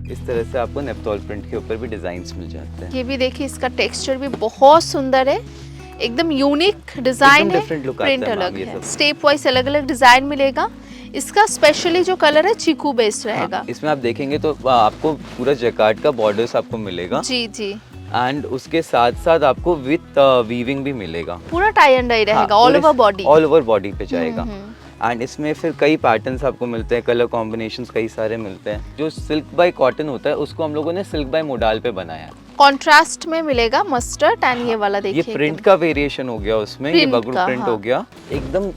इस तरह से आपको नेपथॉल प्रिंट के ऊपर भी डिजाइन्स मिल जाते हैं। ये भी देखिए, इसका टेक्सचर भी बहुत सुंदर है, एकदम यूनिक डिजाइन है, डिफरेंट लुक प्रिंट आता है अलग मैम ये है, सब। स्टेप वाइज अलग अलग डिजाइन मिलेगा। इसका स्पेशली जो कलर है चीकू बेस्ड रहेगा। हाँ, इसमें आप देखेंगे तो आपको पूरा जैकार्ड का बॉर्डर्स आपको मिलेगा जी जी, एंड उसके साथ साथ आपको विथ वीविंग भी मिलेगा। पूरा टाई एंड डाई रहेगा, all over body. All over body पे जाएगा। एंड इसमें फिर कई पैटर्न्स आपको मिलते हैं, कलर कॉम्बिनेशंस कई सारे मिलते हैं। जो सिल्क बाय कॉटन होता है उसको हम लोगों ने सिल्क बाय मोडाल पे बनाया है। कॉन्ट्रास्ट में मिलेगा मस्टर्ड एंड ये वाला देखिए, ये प्रिंट का वेरिएशन हो गया उसमें, ये बगरू प्रिंट हो गया। एकदम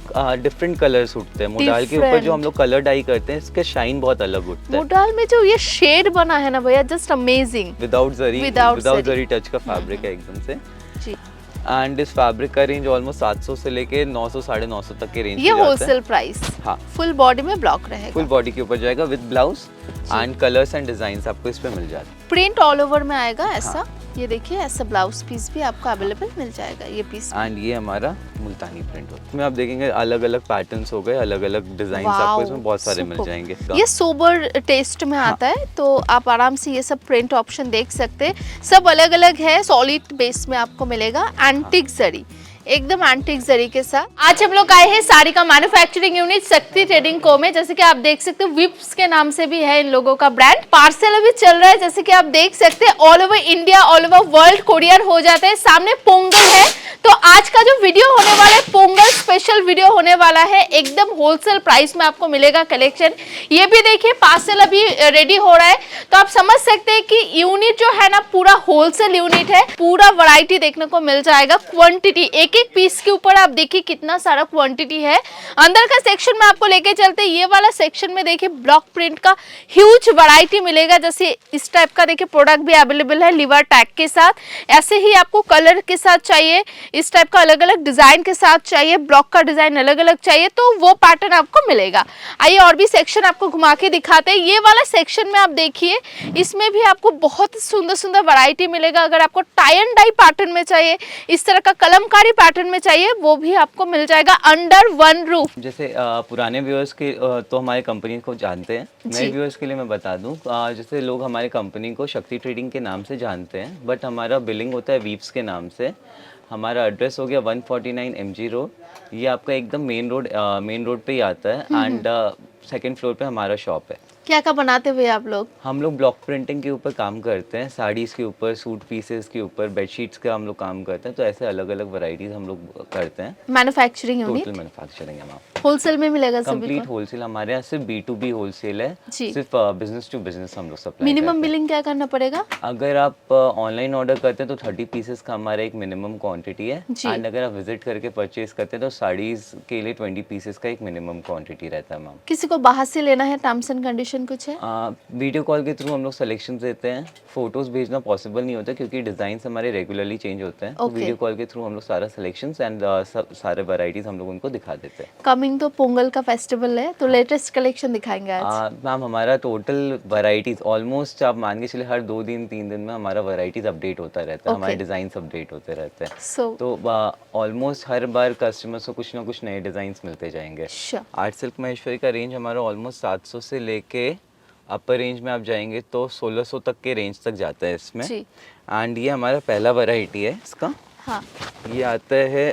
डिफरेंट कलर्स उठते हैं मोडाल के ऊपर। जो हम लोग कलर डाई करते हैं इसके शाइन बहुत अलग उठता है। मोडाल में जो ये शेड बना है ना भैया, जस्ट अमेजिंग। विदाउट Without जरी टच का फैब्रिक है एकदम से। जी, एंड इस फैब्रिक का रेंज ऑलमोस्ट 700 से लेके 900 950 तक के रेंज ये होलसेल प्राइस। हाँ, फुल बॉडी में ब्लॉक रहेगा, फुल बॉडी के ऊपर जाएगा with blouse and colours and designs आपको इस पे मिल जाते हैं। प्रिंट ऑल ओवर में आएगा ऐसा। ये देखिए, ऐसा ब्लाउज पीस भी आपको अवेलेबल मिल जाएगा ये पीस। एंड ये हमारा मुल्तानी प्रिंट होता है। इसमें आप देखेंगे अलग अलग पैटर्न्स हो गए, अलग अलग डिजाइन आपको इसमें बहुत सारे मिल जाएंगे। ये सोबर टेस्ट में आता है, तो आप आराम से ये सब प्रिंट ऑप्शन देख सकते हैं। सब अलग अलग है, सॉलिड बेस में आपको मिलेगा, एंटिक जरी, एकदम एंटिक जरी के साथ। आज हम लोग आए हैं साड़ी का मैन्युफैक्चरिंग यूनिट शक्ति ट्रेडिंग को में। जैसे कि आप देख सकते हो, विप्स के नाम से भी है इन लोगों का ब्रांड। पार्सल अभी चल रहा है, जैसे कि आप देख सकते हैं, all over India, all over world courier हो जाते हैं। सामने पोंगल है, तो आज का जो वीडियो होने वाला है पोंगल स्पेशल वीडियो होने वाला है। एकदम होलसेल प्राइस में आपको मिलेगा कलेक्शन। ये भी देखिए, पार्सल अभी रेडी हो रहा है, तो आप समझ सकते हैं कि यूनिट जो है ना पूरा होलसेल यूनिट है। पूरा वैरायटी देखने को मिल जाएगा, क्वांटिटी एक एक पीस के ऊपर आप देखिए कितना सारा क्वांटिटी है। अंदर का सेक्शन में आपको लेके चलते हैं। ये वाला सेक्शन में देखिए ब्लॉक प्रिंट का ह्यूज वैरायटी मिलेगा। जैसे इस टाइप का देखिए प्रोडक्ट भी अवेलेबल है लिवर टैग के साथ। ऐसे ही आपको कलर के साथ चाहिए, इस टाइप का अलग अलग डिजाइन के साथ चाहिए, ब्लॉक का डिजाइन अलग अलग चाहिए, तो वो पैटर्न आपको मिलेगा। आइए और भी सेक्शन आपको घुमा के दिखाते हैं। ये वाला सेक्शन में आप देखिए, इसमें भी आपको बहुत सुंदर सुंदर वैरायटी मिलेगा। अगर आपको टाई एंड डाई पैटर्न में चाहिए, इस तरह का कलमकारी पैटर्न में चाहिए, वो भी आपको मिल जाएगा अंडर वन रूफ। जैसे पुराने व्यूअर्स के तो हमारे कंपनी को जानते हैं। नए व्यूअर्स के लिए मैं बता दूं, जैसे लोग हमारे कंपनी को शक्ति ट्रेडिंग के नाम से जानते हैं, बट हमारा बिलिंग होता है वीव्स के नाम से। हमारा एड्रेस हो गया 149 MG रोड। ये आपका एकदम मेन रोड पे ही आता है। एंड सेकंड फ्लोर पे हमारा शॉप है। क्या क्या बनाते हुए आप लोग? हम लोग ब्लॉक प्रिंटिंग के ऊपर काम करते हैं, साड़ीज़ के ऊपर, सूट पीसेस के ऊपर, बेडशीट्स का हम लोग काम करते हैं। तो ऐसे अलग अलग वैरायटीज हम लोग करते हैं। मैन्युफैक्चरिंग यूनिट टोटल मैन्युफैक्चरिंग है मैम। होलसेल में मिलेगा सभी कंप्लीट को? होलसेल हमारे यहाँ सिर्फ B2B होलसेल है, जी। सिर्फ बिजनेस टू बिजनेस हम लोग सप्लाई मिनिमम करते हैं। बिलिंग क्या करना पड़ेगा? अगर आप ऑनलाइन ऑर्डर करते हैं तो 30 पीसेस का हमारा एक मिनिमम क्वांटिटी है। जी। एंड अगर आप विजिट करके परचेज करते हैं तो साड़ीज के लिए 20 पीसेस का एक मिनिमम क्वांटिटी रहता है मैम। किसी को बाहर से लेना है, टर्म्स एंड कंडीशन कुछ है? वीडियो कॉल के थ्रू हम लोग सिलेक्शन देते हैं। फोटोज भेजना पॉसिबल नहीं होता क्योंकि डिजाइन हमारे रेगुलरली चेंज होते हैं। तो वीडियो कॉल के थ्रू हम लोग सारा सिलेक्शन एंड सारे वैरायटीज हम लोग उनको दिखा देते हैं। कमिंग तो पोंगल का फेस्टिवल है, तो लेटेस्ट कलेक्शन दिखाएंगे आज। मैम हमारा टोटल वैरायटीज ऑलमोस्ट आप मान के चले हर 2 दिन 3 दिन में हमारा वैरायटीज अपडेट होता रहता है। हमारे डिजाइन अपडेट होते रहते हैं। तो ऑलमोस्ट हर बार कस्टमर्स को कुछ ना कुछ नए डिजाइन मिलते जाएंगे। आर्ट सिल्क महेश्वरी का रेंज हमारा ऑलमोस्ट 700 से लेके अपर रेंज में आप जाएंगे तो 1600 तक के रेंज तक जाता है इसमें। एंड ये हमारा पहला वैरायटी है इसका। हाँ। ये आता है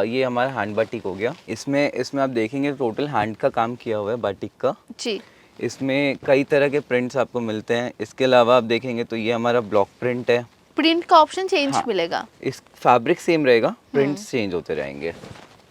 ये हमारा हैंड बाटिक हो गया। इसमें आप देखेंगे टोटल हैंड का काम किया हुआ है बाटिक का जी। इसमें कई तरह के प्रिंट्स आपको मिलते हैं। इसके अलावा आप देखेंगे तो ये हमारा ब्लॉक प्रिंट है। प्रिंट का ऑप्शन चेंज मिलेगा। इस फैब्रिक सेम रहेगा, प्रिंट्स चेंज होते रहेंगे।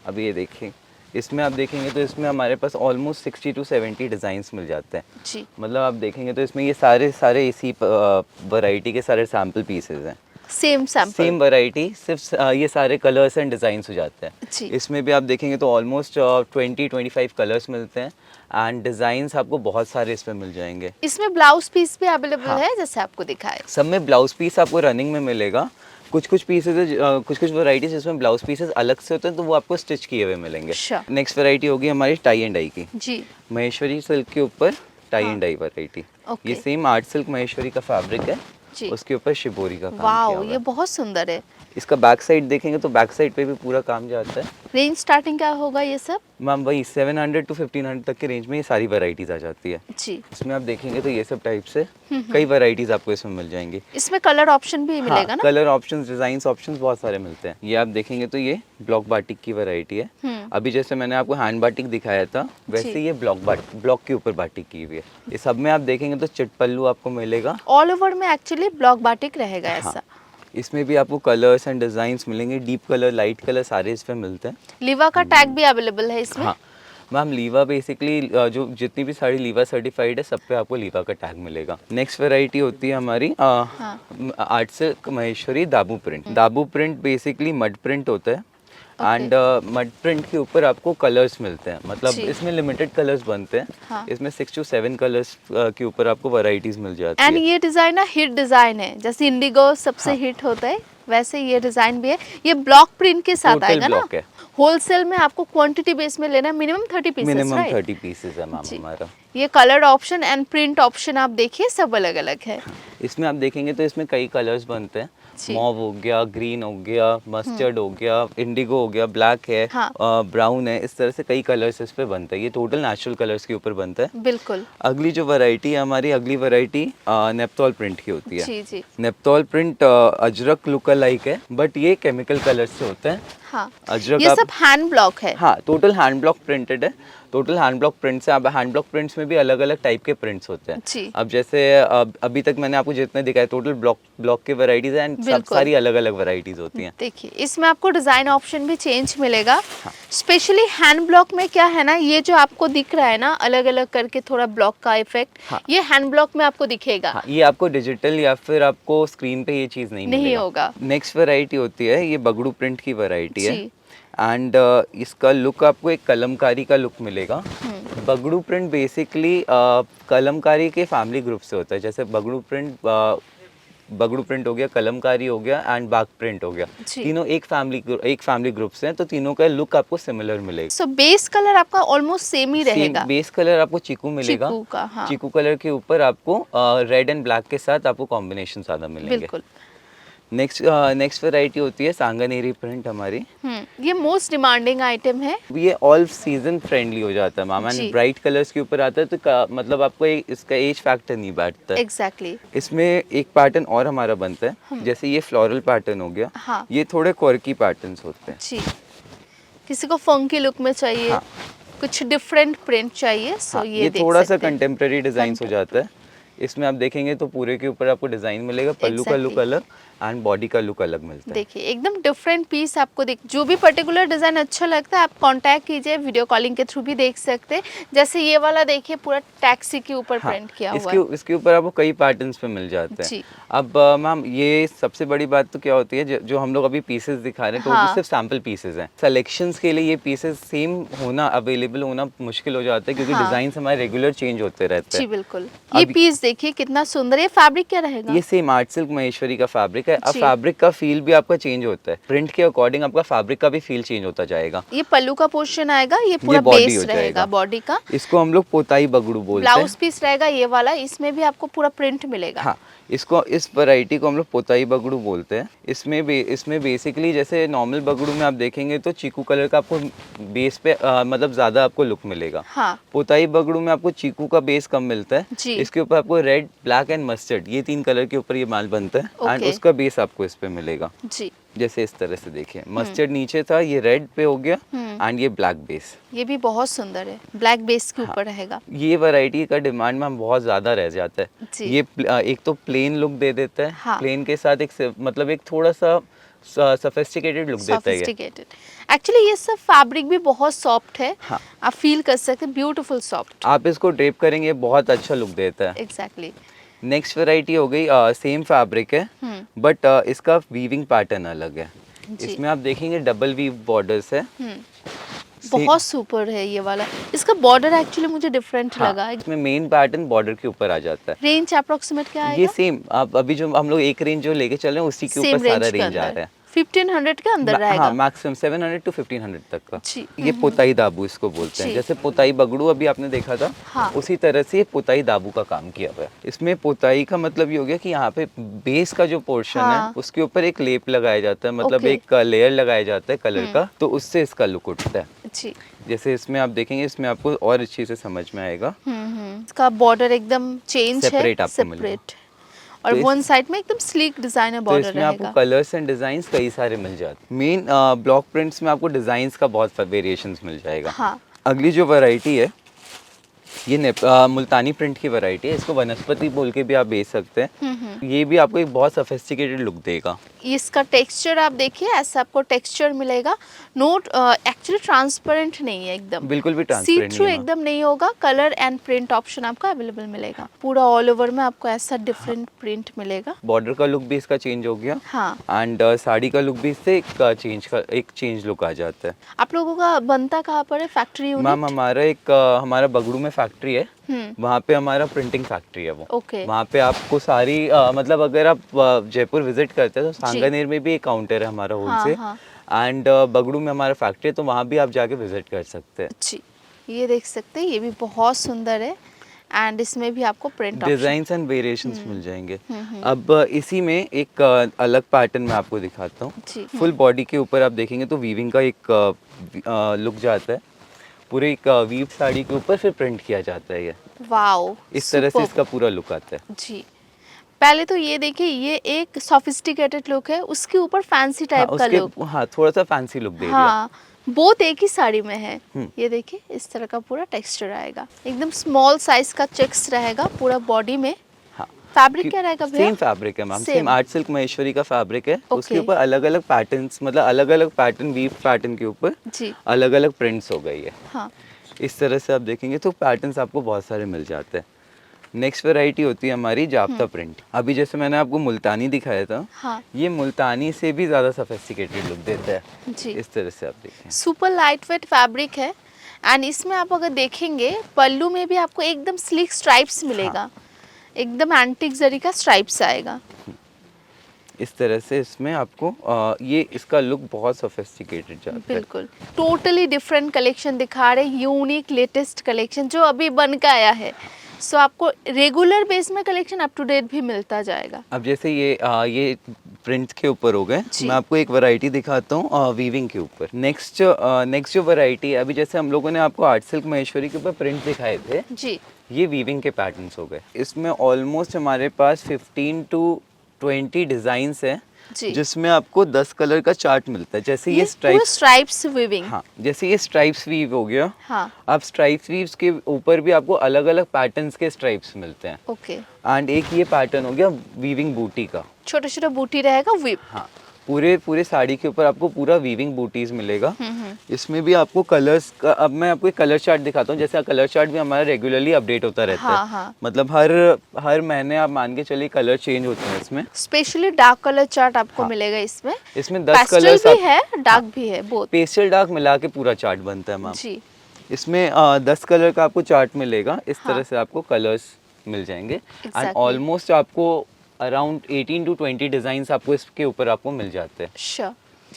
अब ये देखिए, इसमें आप देखेंगे तो इसमें हमारे पास ऑलमोस्ट 60 to 70 डिज़ाइंस मिल जाते हैं जी। मतलब आप देखेंगे तो इसमें ये सारे इसी वैरायटी के सारे सैम्पल पीसेस हैं। सेम वैरायटी, सिर्फ ये सारे कलर्स एंड डिज़ाइंस हो जाते हैं। इसमें भी आप देखेंगे तो ऑलमोस्ट 20-25 कलर्स मिलते हैं एंड डिज़ाइंस आपको बहुत सारे इसमें मिल जाएंगे। इसमें ब्लाउज पीस भी अवेलेबल है जैसे आपको दिखाया। सब में ब्लाउज पीस आपको रनिंग में मिलेगा। कुछ पीसेज कुछ वैराइटीज इसमें ब्लाउज पीसेस अलग से होते हैं तो वो आपको स्टिच किए हुए मिलेंगे। नेक्स्ट वैरायटी होगी हमारी टाई एंड डाई की जी। महेश्वरी सिल्क के ऊपर टाई एंड डाई वैरायटी। ये सेम आर्ट सिल्क महेश्वरी का फैब्रिक है, उसके ऊपर शिबोरी का काम किया हुआ है। ये बहुत सुंदर है। इसका बैक साइड देखेंगे तो बैक साइड पे भी पूरा काम जाता है। रेंज स्टार्टिंग क्या होगा ये सब? मैम वही 700 to 1500 तक के रेंज में ये सारी वैरायटीज आ जाती है। जी। इसमें आप देखेंगे तो ये सब टाइप से कई वैरायटीज आपको इसमें मिल जाएंगी। इसमें कलर ऑप्शन भी मिलेगा ना? कलर ऑप्शंस, डिजाइन्स ऑप्शंस बहुत सारे मिलते हैं। ये आप देखेंगे तो ये ब्लॉक बाटिक की वैरायटी है। अभी जैसे मैंने आपको हैंड बाटिक दिखाया था, वैसे ये ब्लॉक के ऊपर बाटिक की हुई है। ये सब में आप देखेंगे तो चिट पल्लू आपको मिलेगा। ऑल ओवर में एक्चुअली ब्लॉक बाटिक रहेगा ऐसा। इसमें भी आपको कलर्स एंड डिजाइन्स मिलेंगे, डीप कलर, लाइट कलर सारे इसमें मिलते हैं। लीवा का टैग भी अवेलेबल है इसमें? हाँ मैम, लीवा बेसिकली जो जितनी भी साड़ी लीवा सर्टिफाइड है सब पे आपको लीवा का टैग मिलेगा। नेक्स्ट वैरायटी होती है हमारी आर्ट सिल्क महेश्वरी दाबू प्रिंट। दाबू प्रिंट बेसिकली मड प्रिंट होता है एंड मड प्रिंट के ऊपर आपको कलर्स मिलते हैं, मतलब इसमें लिमिटेड कलर्स बनते हैं। हाँ। इसमें 6 to 7 कलर्स के ऊपर आपको वैरायटीज मिल जाती है। एंड ये डिजाइन ना हिट डिजाइन है, जैसे इंडिगो सबसे हिट होता है वैसे ये डिजाइन भी है। ये ब्लॉक प्रिंट के साथ आएगा ना? होलसेल में आपको क्वांटिटी बेस में लेना है, मिनिमम 30 पीसेस, मिनिमम 30 पीसेस है मैम हमारा। ये colour option and print option आप देखिए सब अलग अलग है। इसमें आप देखेंगे तो इसमें कई कलर्स बनते हैं। मॉव हो गया, ग्रीन हो गया, मस्टर्ड हो गया, इंडिगो हो गया, ब्लैक है, ब्राउन है, इस तरह से कई कलर्स इस पे बनते हैं। ये टोटल नेचुरल कलर्स के ऊपर बनता है। बिल्कुल। अगली जो वैरायटी है हमारी, अगली वैरायटी नेप्तोल प्रिंट की होती है। जी जी। नेप्तोल प्रिंट अजरक लुक लाइक है, बट ये केमिकल कलर्स से होते हैं। हाँ। अजरक ये सब हैंड ब्लॉक है? हाँ, टोटल हैंड ब्लॉक प्रिंटेड है। टोटल हैंड ब्लॉक प्रिंट्स है। अब हैंड ब्लॉक प्रिंट्स में भी अलग अलग टाइप के प्रिंट्स होते हैं जी। अब जैसे अभी तक मैंने आपको जितने दिखाए टोटल ब्लॉक के वैरायटीज है एंड सब सारी अलग अलग वैरायटीज होती हैं। देखिए इसमें आपको डिजाइन ऑप्शन भी चेंज मिलेगा। स्पेशली हैंड ब्लॉक में क्या है ना, ये जो आपको दिख रहा है ना अलग अलग करके थोड़ा ब्लॉक का इफेक्ट, ये हैंड ब्लॉक में आपको दिखेगा। ये आपको डिजिटल या फिर आपको स्क्रीन पे ये चीज नहीं होगा। नेक्स्ट वैरायटी होती है ये बगड़ू प्रिंट की वैरायटी है एंड इसका लुक आपको एक कलमकारी का लुक मिलेगा। बगड़ू प्रिंट बेसिकली कलमकारी के फैमिली ग्रुप से होता है। जैसे बगड़ू प्रिंट हो गया, कलमकारी हो गया एंड बाग प्रिंट हो गया, तीनों एक फैमिली ग्रुप से हैं, तो तीनों का लुक आपको सिमिलर मिलेगा। सो बेस कलर आपका ऑलमोस्ट सेम ही रहेगा। बेस कलर आपको चीकू मिलेगा। चीकू कलर के ऊपर आपको रेड एंड ब्लैक के साथ आपको कॉम्बिनेशन ज्यादा मिलेंगे। बिल्कुल। नेक्स्ट वैरायटी होती है सांगानेरी प्रिंट हमारी। ये मोस्ट डिमांडिंग आइटम है। ये ऑल सीजन फ्रेंडली हो जाता है मैम एंड ब्राइट कलर्स के ऊपर आता है तो मतलब आपको इसका एज फैक्टर नहीं बैठता है। एग्जैक्टली। इसमें एक पैटर्न और हमारा बनता है, जैसे ये फ्लोरल पैटर्न हो गया। ये थोड़े क्वर्की पैटर्न्स होते हैं जी। किसी को फंकी लुक में चाहिए, कुछ डिफरेंट प्रिंट चाहिए, सो ये थोड़ा सा कंटेम्प्रेरी डिजाइन हो जाता है। इसमें आप देखेंगे तो पूरे के ऊपर आपको डिजाइन मिलेगा। पल्लू का लुक अलग एंड बॉडी का लुक अलग मिलता है। देखिए एकदम डिफरेंट पीस आपको जो भी पर्टिकुलर डिजाइन अच्छा लगता है आप कांटेक्ट कीजिए, वीडियो कॉलिंग के थ्रू भी देख सकते हैं। जैसे ये वाला देखिए पूरा टैक्सी के ऊपर प्रिंट किया हुआ है। इसके ऊपर आपको कई पैटर्न्स पे मिल जाते हैं। अब मैम ये सबसे बड़ी बात तो क्या होती है, जो हम लोग अभी पीसेस दिखा रहे हैं तो सिर्फ सैंपल पीसेस हैं। सिलेक्शंस के लिए ये पीसेस सेम होना, अवेलेबल होना मुश्किल हो जाता है क्योंकि डिजाइन हमारे रेगुलर चेंज होते रहते हैं। जी बिल्कुल। ये पीस देखिए कितना सुंदर है। फैब्रिक क्या रहेगा? ये सेम आर्ट सिल्क महेश्वरी का फैब्रिक है। अब फैब्रिक का फील भी आपका चेंज होता है, प्रिंट के अकॉर्डिंग आपका फैब्रिक का भी फील चेंज होता जाएगा। ये पल्लू का पोर्शन आएगा, ये पूरा बेस रहेगा बॉडी का। इसको हम लोग पोताई बगड़ू बोलते हैं। ब्लाउज पीस रहेगा ये वाला, इसमें भी आपको पूरा प्रिंट मिलेगा। हाँ, इस वैरायटी को हम लोग पोताई बगड़ू बोलते हैं। इसमें बेसिकली जैसे नॉर्मल बगड़ू में आप देखेंगे तो चीकू कलर का आपको बेस पे मतलब ज्यादा आपको लुक मिलेगा। पोताई बगड़ू में आपको चीकू का बेस कम मिलता है। इसके ऊपर आपको रेड, ब्लैक एंड मस्टर्ड ये 3 कलर के ऊपर ये माल बनता है एंड उसका बेस आपको इस पे मिलेगा। जी। जैसे इस तरह से देखिए, मस्टर्ड नीचे था, ये रेड पे हो गया एंड ये ब्लैक बेस। ये भी बहुत सुंदर है, ब्लैक बेस के ऊपर रहेगा। ये वैरायटी का डिमांड में बहुत ज्यादा रह जाता है। ये एक तो प्लेन लुक दे देता है, प्लेन के साथ एक थोड़ा सा सोफिस्टिकेटेड लुक देता है। एक्चुअली ये सब फैब्रिक भी बहुत सॉफ्ट है। आप फील कर सकते हैं, ब्यूटीफुल सॉफ्ट। आप इसको ड्रेप करेंगे बहुत अच्छा लुक देता है। एग्जैक्टली। नेक्स्ट वैरायटी हो गई, सेम फैब्रिक है बट इसका वीविंग पैटर्न अलग है। इसमें आप देखेंगे डबल वीव बॉर्डर्स है। बहुत सुपर है ये वाला। इसका बॉर्डर एक्चुअली मुझे डिफरेंट लगा। इसमें मेन पैटर्न बॉर्डर के ऊपर आ जाता है। रेंज अप्रोक्सीमेट क्या है? ये सेम, आप अभी जो हम लोग एक रेंज जो लेके चल रहे हैं उसी के ऊपर सारा रेंज आ रहा है। 1500 के अंदर रहेगा। हाँ, मैक्सिमम 700 to 1500 तक का। जी। ये पोताई दाबू इसको बोलते हैं। जी। जैसे पोताई बगड़ू अभी आपने देखा था, हाँ। उसी तरह से ये पोताई दाबू का काम किया हुआ है। इसमें पोताई का मतलब ये हो गया कि यहाँ पे बेस का जो पोर्शन हाँ। है उसके ऊपर एक लेप लगाया जाता है, मतलब ओके। एक लेयर लगाया जाता है कलर का, तो उससे इसका लुक उठता है। जी। जैसे इसमें आप देखेंगे, इसमें आपको और अच्छे से समझ में आएगा। इसका बॉर्डर एकदम चेंज है, Separate आपको मिलेगा। सेपरेट, और तो इस- वन साइड में एकदम स्लीक डिजाइनर तो बॉर्डर इसमें आपको रहेगा। कलर्स एंड डिजाइन्स कई सारे मिल जाते हैं। मेन ब्लॉक प्रिंट्स में आपको डिजाइन्स का बहुत वेरिएशंस मिल जाएगा। हाँ। अगली जो वैरायटी है ये मुल्तानी प्रिंट की वैरायटी है। इसको वनस्पति बोल के भी आप बेच सकते हैं। ये भी आपको एक बहुत सोफिस्टिकेटेड लुक देगा। इसका टेक्सचर आप देखिए, ऐसा आपको टेक्सचर मिलेगा। नोट एक्चुअली ट्रांसपेरेंट नहीं है, एकदम बिल्कुल भी सी ट्रांसपेरेंट थ्रू नहीं है। एकदम नहीं होगा। कलर एंड प्रिंट ऑप्शन आपका अवेलेबल मिलेगा। पूरा ऑल ओवर में आपको ऐसा डिफरेंट प्रिंट मिलेगा। बॉर्डर का लुक भी इसका चेंज हो गया। हाँ। एंड साड़ी का लुक भी इससे एक चेंज लुक आ जाता है। आप लोगों का बनता कहाँ पर है, फैक्ट्री यूनिट? मैम हमारा बगड़ू में फैक्ट्री है। वहाँ पे हमारा प्रिंटिंग फैक्ट्री है वो। ओके। वहाँ पे आपको सारी मतलब अगर आप जयपुर विजिट करते हैं तो सांगानेर में भी एक काउंटर है हमारा होलसेल, हाँ। एंड बगड़ू में हमारा फैक्ट्री है, तो वहाँ भी आप जाके विजिट कर सकते हैं। जी, ये देख सकते हैं, ये भी बहुत सुंदर है। एंड इसमें भी आपको प्रिंट डिजाइन्स एंड वेरिएशंस मिल जाएंगे। अब इसी में एक अलग पैटर्न मैं आपको दिखाता जी। हूँ। फुल बॉडी के ऊपर आप देखेंगे तो वीविंग का एक लुक जाता है। पूरे एक वीव साड़ी के ऊपर फिर प्रिंट किया जाता है। ये वाओ, इस तरह से इसका पूरा लुक आता है। जी। पहले तो ये देखिए, ये एक सोफिस्टिकेटेड लुक है, उसके ऊपर फैंसी टाइप का लुक। हाँ, थोड़ा सा फैंसी लुक दे दिया। हाँ, बोथ एक ही साड़ी में है। ये देखिए, इस तरह का पूरा टेक्सचर आएगा। एकदम स्मॉल साइज का चेक्स रहेगा पूरा बॉडी में। हाँ, फैब्रिक क्या रहेगा भैया? सेम फैब्रिक है ma'am, Same। Sem art silk Maheshwari का फैब्रिक है। Okay। उसके ऊपर अलग अलग पैटर्न्स, मतलब अलग अलग पैटर्न, वीव पैटर्न के ऊपर जी। अलग अलग प्रिंट्स हो गई है। हाँ। इस तरह से आप देखेंगे तो पैटर्न्स आपको बहुत सारे मिल जाते हैं। नेक्स्ट वैरायटी होती है हमारी जाप्ता प्रिंट। अभी जैसे मैंने आपको मुल्तानी दिखाया था, हाँ। ये मुल्तानी से भी ज़्यादा सोफिस्टिकेटेड लुक देता है। जी। इस तरह से आप देखें। सुपर लाइट वेट फैब्रिक है। एंड इसमें आप अगर देखेंगे, पल्लू में भी आपको एकदम स्लिक स्ट्राइप्स मिलेगा। एकदम एंटिक जरी का स्ट्राइप्स आएगा। इस तरह से इसमें आपको ये इसका लुक बहुत सोफिस्टिकेटेड जाता है। बिल्कुल, टोटली डिफरेंट कलेक्शन दिखा रहे, यूनिक लेटेस्ट कलेक्शन जो अभी बन के आया है। सो आपको रेगुलर बेस में कलेक्शन अप टू डेट भी मिलता जाएगा। अब जैसे ये प्रिंट के ऊपर हो गए, जी। मैं आपको एक वैरायटी दिखाता हूँ वीविंग के ऊपर। नेक्स्ट जो वैरायटी है, अभी जैसे हम लोगों ने आपको आर्ट सिल्क महेश्वरी के ऊपर प्रिंट दिखाए थे, जी। ये वीविंग के पैटर्न्स हो गए। इसमें ऑलमोस्ट हमारे पास 15 to 20 डिजाइन्स हैं, जी। जिसमें आपको 10 कलर का चार्ट मिलता है। जैसे ये स्ट्राइप्स वीविंग। हाँ, जैसे ये स्ट्राइप्स वीव हो गया। हाँ। अब स्ट्राइप्स वीव्स के ऊपर भी आपको अलग अलग पैटर्न्स के स्ट्राइप्स मिलते हैं। ओके। एंड एक ये पैटर्न हो गया वीविंग बूटी का। छोटा छोटा बूटी रहेगा वीव। हाँ, पूरे साड़ी के ऊपर आपको पूरा वीविंग बूटीज मिलेगा। इसमें भी आपको कलर्स का, अब मैं आपको एक कलर चार्ट दिखाता हूँ। जैसे कलर चार्ट भी हमारा रेगुलरली अपडेट होता रहता है। हाँ। मतलब हर महीने आप मान के चलिए कलर चेंज होते हैं इसमें। स्पेशली डार्क कलर चार्ट आपको मिलेगा इसमें। इसमें 10 पेस्टल कलर्स भी है, डार्क भी है, बोथ। पेस्टल डार्क मिला के पूरा चार्ट बनता है मैम। जी। इसमें 10 कलर का आपको चार्ट मिलेगा। इस तरह से आपको कलर्स मिल जाएंगे। एंड ऑलमोस्ट आपको अराउंड 18 to 20 डिजाइन आपको इसके ऊपर आपको मिल जाते हैं। श्योर।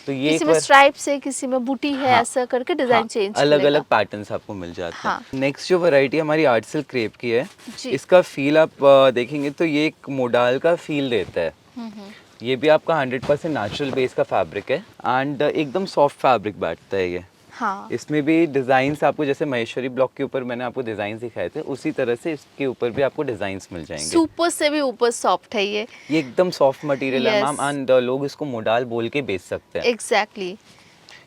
तो ये किसी में स्ट्राइप्स है, किसी में बूटी है, ऐसा करके डिजाइन चेंज अलग अलग पैटर्न्स आपको मिल जाते हैं। नेक्स्ट जो वैरायटी हमारी आर्ट सिल्क क्रेप की है, जी। इसका फील आप देखेंगे तो ये एक मोडाल का फील देता है। ये भी आपका 100% नेचुरल बेस का फैब्रिक है एंड एकदम सॉफ्ट फैब्रिक बैठता है ये। हाँ। इसमें भी डिजाइन्स आपको, जैसे महेश्वरी ब्लॉक के ऊपर मैंने आपको डिजाइन दिखाए थे, उसी तरह से इसके ऊपर भी आपको डिजाइन्स मिल जाएंगे। सुपर से भी ऊपर सॉफ्ट है ये एकदम सॉफ्ट मटेरियल है Yes। मैम, एंड लोग इसको मोडाल बोल के बेच सकते हैं। एग्जैक्टली।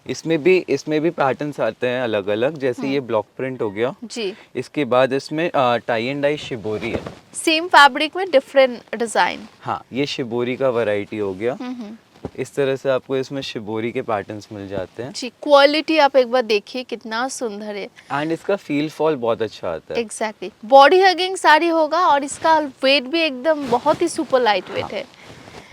इसमें भी पैटर्न्स आते हैं अलग अलग। जैसे ये ब्लॉक प्रिंट हो गया। जी। इसके बाद इसमें टाई एंड डाई शिबोरी है। सेम फैब्रिक में डिफरेंट डिजाइन। हाँ, ये शिबोरी का वैरायटी हो गया। इस तरह से आपको इसमें शिबोरी के पैटर्न्स मिल जाते हैं। जी, क्वालिटी आप एक बार देखिए कितना सुंदर है। एंड इसका फील फॉल बहुत अच्छा आता है। एग्जैक्टली। बॉडी हगिंग साड़ी होगा और इसका वेट भी एकदम बहुत ही सुपर लाइट वेट है।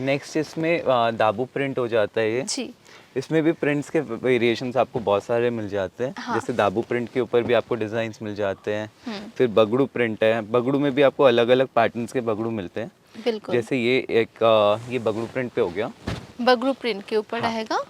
नेक्स्ट इसमें दाबू प्रिंट हो जाता है ये। जी। इसमें भी प्रिंट्स के वेरिएशंस आपको बहुत सारे मिल जाते हैं। हाँ। जैसे दाबू प्रिंट के ऊपर भी आपको डिजाइन्स मिल जाते हैं। फिर बगड़ू प्रिंट है। बगड़ू में भी आपको अलग अलग पैटर्न्स के बगड़ू मिलते हैं। बिल्कुल। जैसे ये एक ये बगड़ू प्रिंट पे हो गया। बगरू प्रिंट के ऊपर हाँ। रहेगा।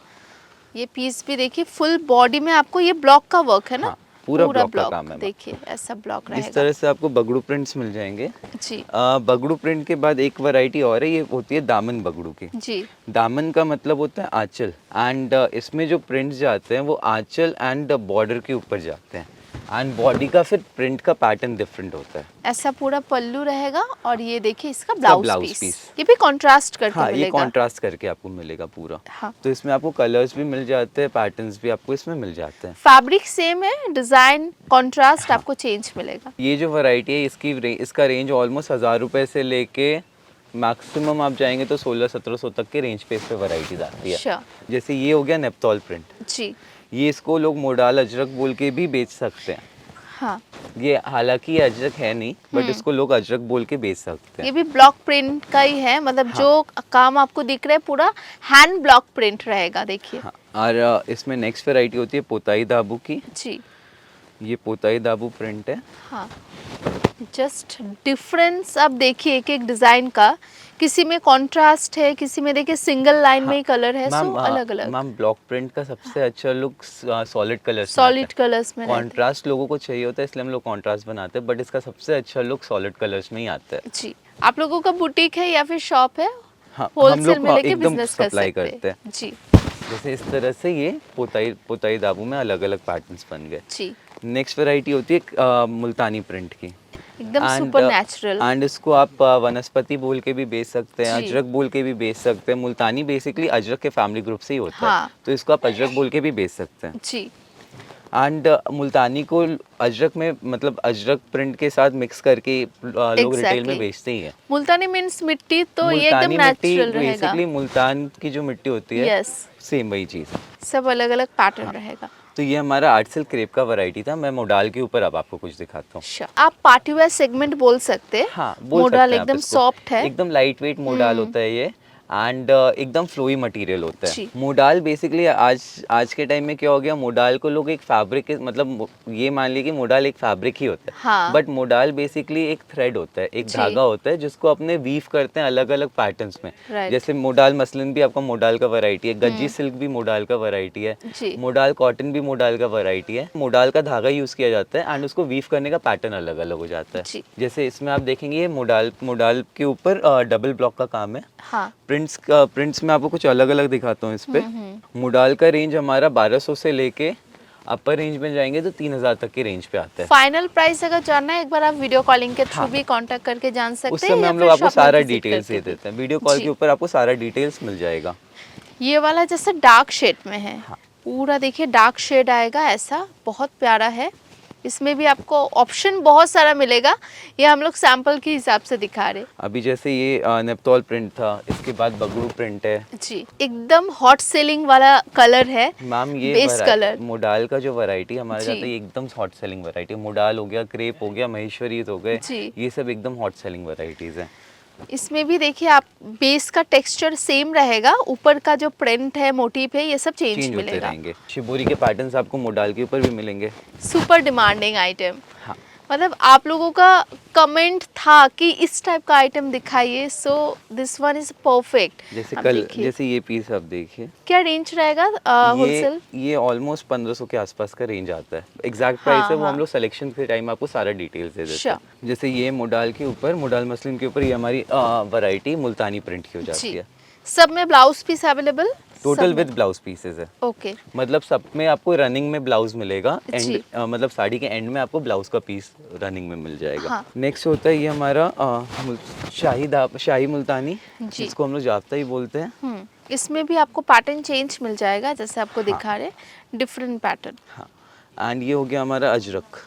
ये पीस भी देखिए फुल बॉडी में आपको ये ब्लॉक का वर्क है ना। हाँ, पूरा ब्लॉक का काम है। देखिए ऐसा ब्लॉक रहेगा इस तरह से आपको बगड़ू प्रिंट्स मिल जाएंगे। जी बगड़ू प्रिंट के बाद एक वैरायटी और है, ये होती है दामन बगड़ू की। जी। दामन का मतलब होता है आंचल, एंड इसमें जो प्रिंट्स जाते हैं वो आंचल एंड बॉर्डर के ऊपर जाते हैं, एंड बॉडी का फिर प्रिंट का पैटर्न डिफरेंट होता है। ऐसा पूरा पल्लू रहेगा और ये देखिए इसका ब्लाउज ब्लाउज पीस। पीस ये भी कंट्रास्ट करके हाँ, ये मिलेगा। कॉन्ट्रास्ट करके आपको मिलेगा पूरा। हाँ। तो इसमें आपको कलर्स भी मिल जाते हैं, पैटर्न्स भी आपको इसमें मिल जाते हैं। फैब्रिक सेम है, डिजाइन कंट्रास्ट आपको चेंज मिलेगा। ये जो वैरायटी है इसका रेंज ऑलमोस्ट 1000 रुपए से लेके मैक्सिमम आप जाएंगे तो 1600-1700 तक के रेंज पे इस पे वैरायटीज आती है। अच्छा। जैसे ये हो गया नेप्तॉल प्रिंट, जी ये इसको लोग मोडाल अजरक बोल के भी बेच सकते हैं। हाँ। ये हालांकि ये अजरक है नहीं, बट इसको लोग अजरक बोल के बेच सकते ये हैं। भी ब्लॉक प्रिंट का ही है, मतलब हाँ। जो काम आपको दिख रहा है पूरा हैंड ब्लॉक प्रिंट रहेगा देखिए। हाँ, और इसमें नेक्स्ट वैरायटी होती है पोताई दाबू की। जी ये पोताई दाबू प्रिंट है। हाँ। जस्ट डिफरेंस आप देखिए एक एक डिजाइन का, किसी में कंट्रास्ट है, किसी में देखिए सिंगल लाइन में ही कलर है, सो अलग अलग। मैम ब्लॉक प्रिंट का सबसे अच्छा look solid colours solid colours में रहता है। कॉन्ट्रास्ट लोगों को चाहिए होता है, इसलिए हम लोग कॉन्ट्रास्ट बनाते हैं, बट इसका सबसे अच्छा लुक सॉलिड कलर्स में ही आता है। जी। आप लोगों का बुटीक है या फिर शॉप है? हाँ, हम होलसेल लोग में लेके एकदम बिजनेस कर सप्लाई सकते करते हैं। जी जैसे इस तरह से ये पोताई दाबू में अलग अलग पैटर्न्स बन गए। जी। नेक्स्ट वैरायटी होती है मुल्तानी प्रिंट की। एकदम सुपर नेचुरल। एंड इसको आप वनस्पति बोल के भी बेच सकते हैं, जी। अजरक बोल के भी बेच सकते हैं। मुल्तानी बेसिकली अजरक के फैमिली ग्रुप से ही होता हाँ। है, तो इसको आप अजरक बोल के भी बेच सकते हैं। जी एंड मुल्तानी को अजरक में मतलब अजरक प्रिंट के साथ मिक्स करके लोग रिटेल में Exactly. बेचते ही हैं। मुल्तानी मीन्स मिट्टी, तो ये एकदम मुल्तानी मिट्टी नेचुरल रहेगा। बेसिकली मुल्तान की जो मिट्टी होती है, यस, सेम वही चीज़। सब अलग अलग पैटर्न रहेगा। तो ये हमारा आर्ट सिल्क क्रेप का वैरायटी था। मैं मोडाल के ऊपर अब आपको कुछ दिखाता हूँ। अच्छा, आप पार्टी वेयर सेगमेंट बोल सकते हैं। हाँ, बोल मोडाल सकते हैं आप एकदम इसको। सॉफ्ट है। एकदम लाइट वेट मोडाल होता है ये, एंड एकदम फ्लोई मटेरियल होता है। जी। मोडाल बेसिकली आज के टाइम में क्या हो गया, मोडाल को लोग एक फैब्रिक मतलब ये मान लीजिए कि मोडाल एक फैब्रिक ही होता है। हाँ। बट मोडाल बेसिकली एक थ्रेड होता है, एक जी। धागा होता है जिसको अपने वीव करते हैं अलग अलग पैटर्न्स में। Right. जैसे मोडाल मसलिन भी आपका मोडाल का वैरायटी है, गज्जी सिल्क भी मोडाल का वैरायटी है, जी। मोडाल कॉटन भी मोडाल का वैरायटी है। मोडाल का धागा यूज किया जाता है एंड उसको वीव करने का पैटर्न अलग अलग हो जाता जी। है। जैसे इसमें आप देखेंगे ये मोडाल के ऊपर डबल ब्लॉक का काम है। हाँ। प्रिंट्स में आपको कुछ अलग अलग दिखाता हूँ इस पे। मोडाल का रेंज हमारा 1200 से लेके अपर रेंज में जाएंगे तो 3000 तक की रेंज पे आता है। फाइनल प्राइस अगर जानना है एक बार आप वीडियो कॉलिंग के थ्रू भी कांटेक्ट करके जान उस सकते हैं, समय या हम फिर लोग आपको शॉप में सारा visit डिटेल्स करके दे भी। देते हैं। वीडियो कॉल जी। के ऊपर आपको सारा डिटेल्स मिल जाएगा। ये वाला जैसे डार्क शेड में है, पूरा देखिए डार्क शेड आएगा, ऐसा बहुत प्यारा है। इसमें भी आपको ऑप्शन बहुत सारा मिलेगा, ये हम लोग सैंपल के हिसाब से दिखा रहे। अभी जैसे ये नेप्तॉल प्रिंट था, इसके बाद बगड़ू प्रिंट है। जी, एकदम हॉट सेलिंग वाला कलर है मैम ये बेस कलर। मोडाल का जो वैरायटी हमारे जी। जाता है ये एकदम हॉट सेलिंग वैरायटी। मोडाल हो गया, क्रेप हो गया, महेश्वरी हो गए, जी। ये सब एकदम हॉट सेलिंग वैरायटीज हैं। इसमें भी देखिए आप बेस का टेक्सचर सेम रहेगा, ऊपर का जो प्रिंट है, मोटिव है, ये सब चेंज चेंज होते मिलेगा। रहेंगे। शिबोरी के पैटर्न्स आपको मोडाल के ऊपर भी मिलेंगे। Super demanding item. हाँ। मतलब आप लोगों का कमेंट था कि इस टाइप का आइटम दिखाइए, so this one is perfect. जैसे ये पीस आप देखिए, क्या रेंज रहेगा होलसेल? ये ऑलमोस्ट 1500 के आसपास का रेंज आता है। एग्जैक्ट हाँ, प्राइस है वो हाँ। हम लोग सिलेक्शन के टाइम आपको सारा डिटेल्स दे देते हैं। Sure. जैसे ये मोडाल के ऊपर, मोडाल मसलिन के ऊपर ये हमारी वैरायटी मुल्तानी प्रिंट की हो जाती जी, है। सब में blouse piece available? Total with blouse pieces है। ओके। मतलब सब में आपको रनिंग में ब्लाउज मिलेगा, जी। एंड मतलब साड़ी के एंड में आपको ब्लाउज का पीस रनिंग में मिल जाएगा। हाँ। नेक्स्ट होता है ये हमारा शाही मुल्तानी, जी। जिसको हम लोग जाफ्ता ही बोलते हैं। इसमें भी आपको पैटर्न चेंज मिल जाएगा, जैसे आपको दिखा रहे डिफरेंट पैटर्न। हाँ, एंड ये हो गया हमारा अजरक।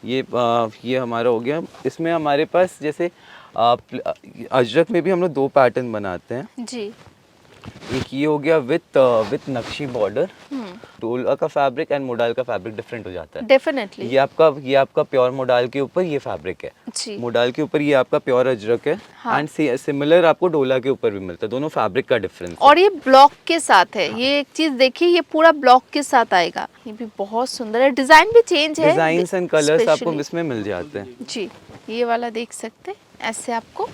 ये हमारा हो गया। इसमें हमारे पास जैसे अजरक में भी हम लोग 2 पैटर्न बनाते हैं। जी। एक ये हो गया विथ नक्शी बॉर्डर, डोला का फैब्रिक एंड मोडाल का फैब्रिक डिफरेंट हो जाता है। डेफिनेटली। ये आपका प्योर मोडाल के ऊपर ये फैब्रिक है। जी। मोडाल के ऊपर ये आपका प्योर अजरक है। हाँ। एंड सिमिलर आपको डोला के ऊपर भी मिलता है। दोनों फैब्रिक का डिफरेंस और ये ब्लॉक के साथ है। ये एक चीज देखिए, ये पूरा ब्लॉक के साथ आएगा। ये भी बहुत सुंदर है, डिजाइन भी चेंज है, डिजाइन्स एंड कलर्स आपको specially। इसमें मिल जाते हैं। जी, ये वाला देख सकते हैं, ऐसे आपको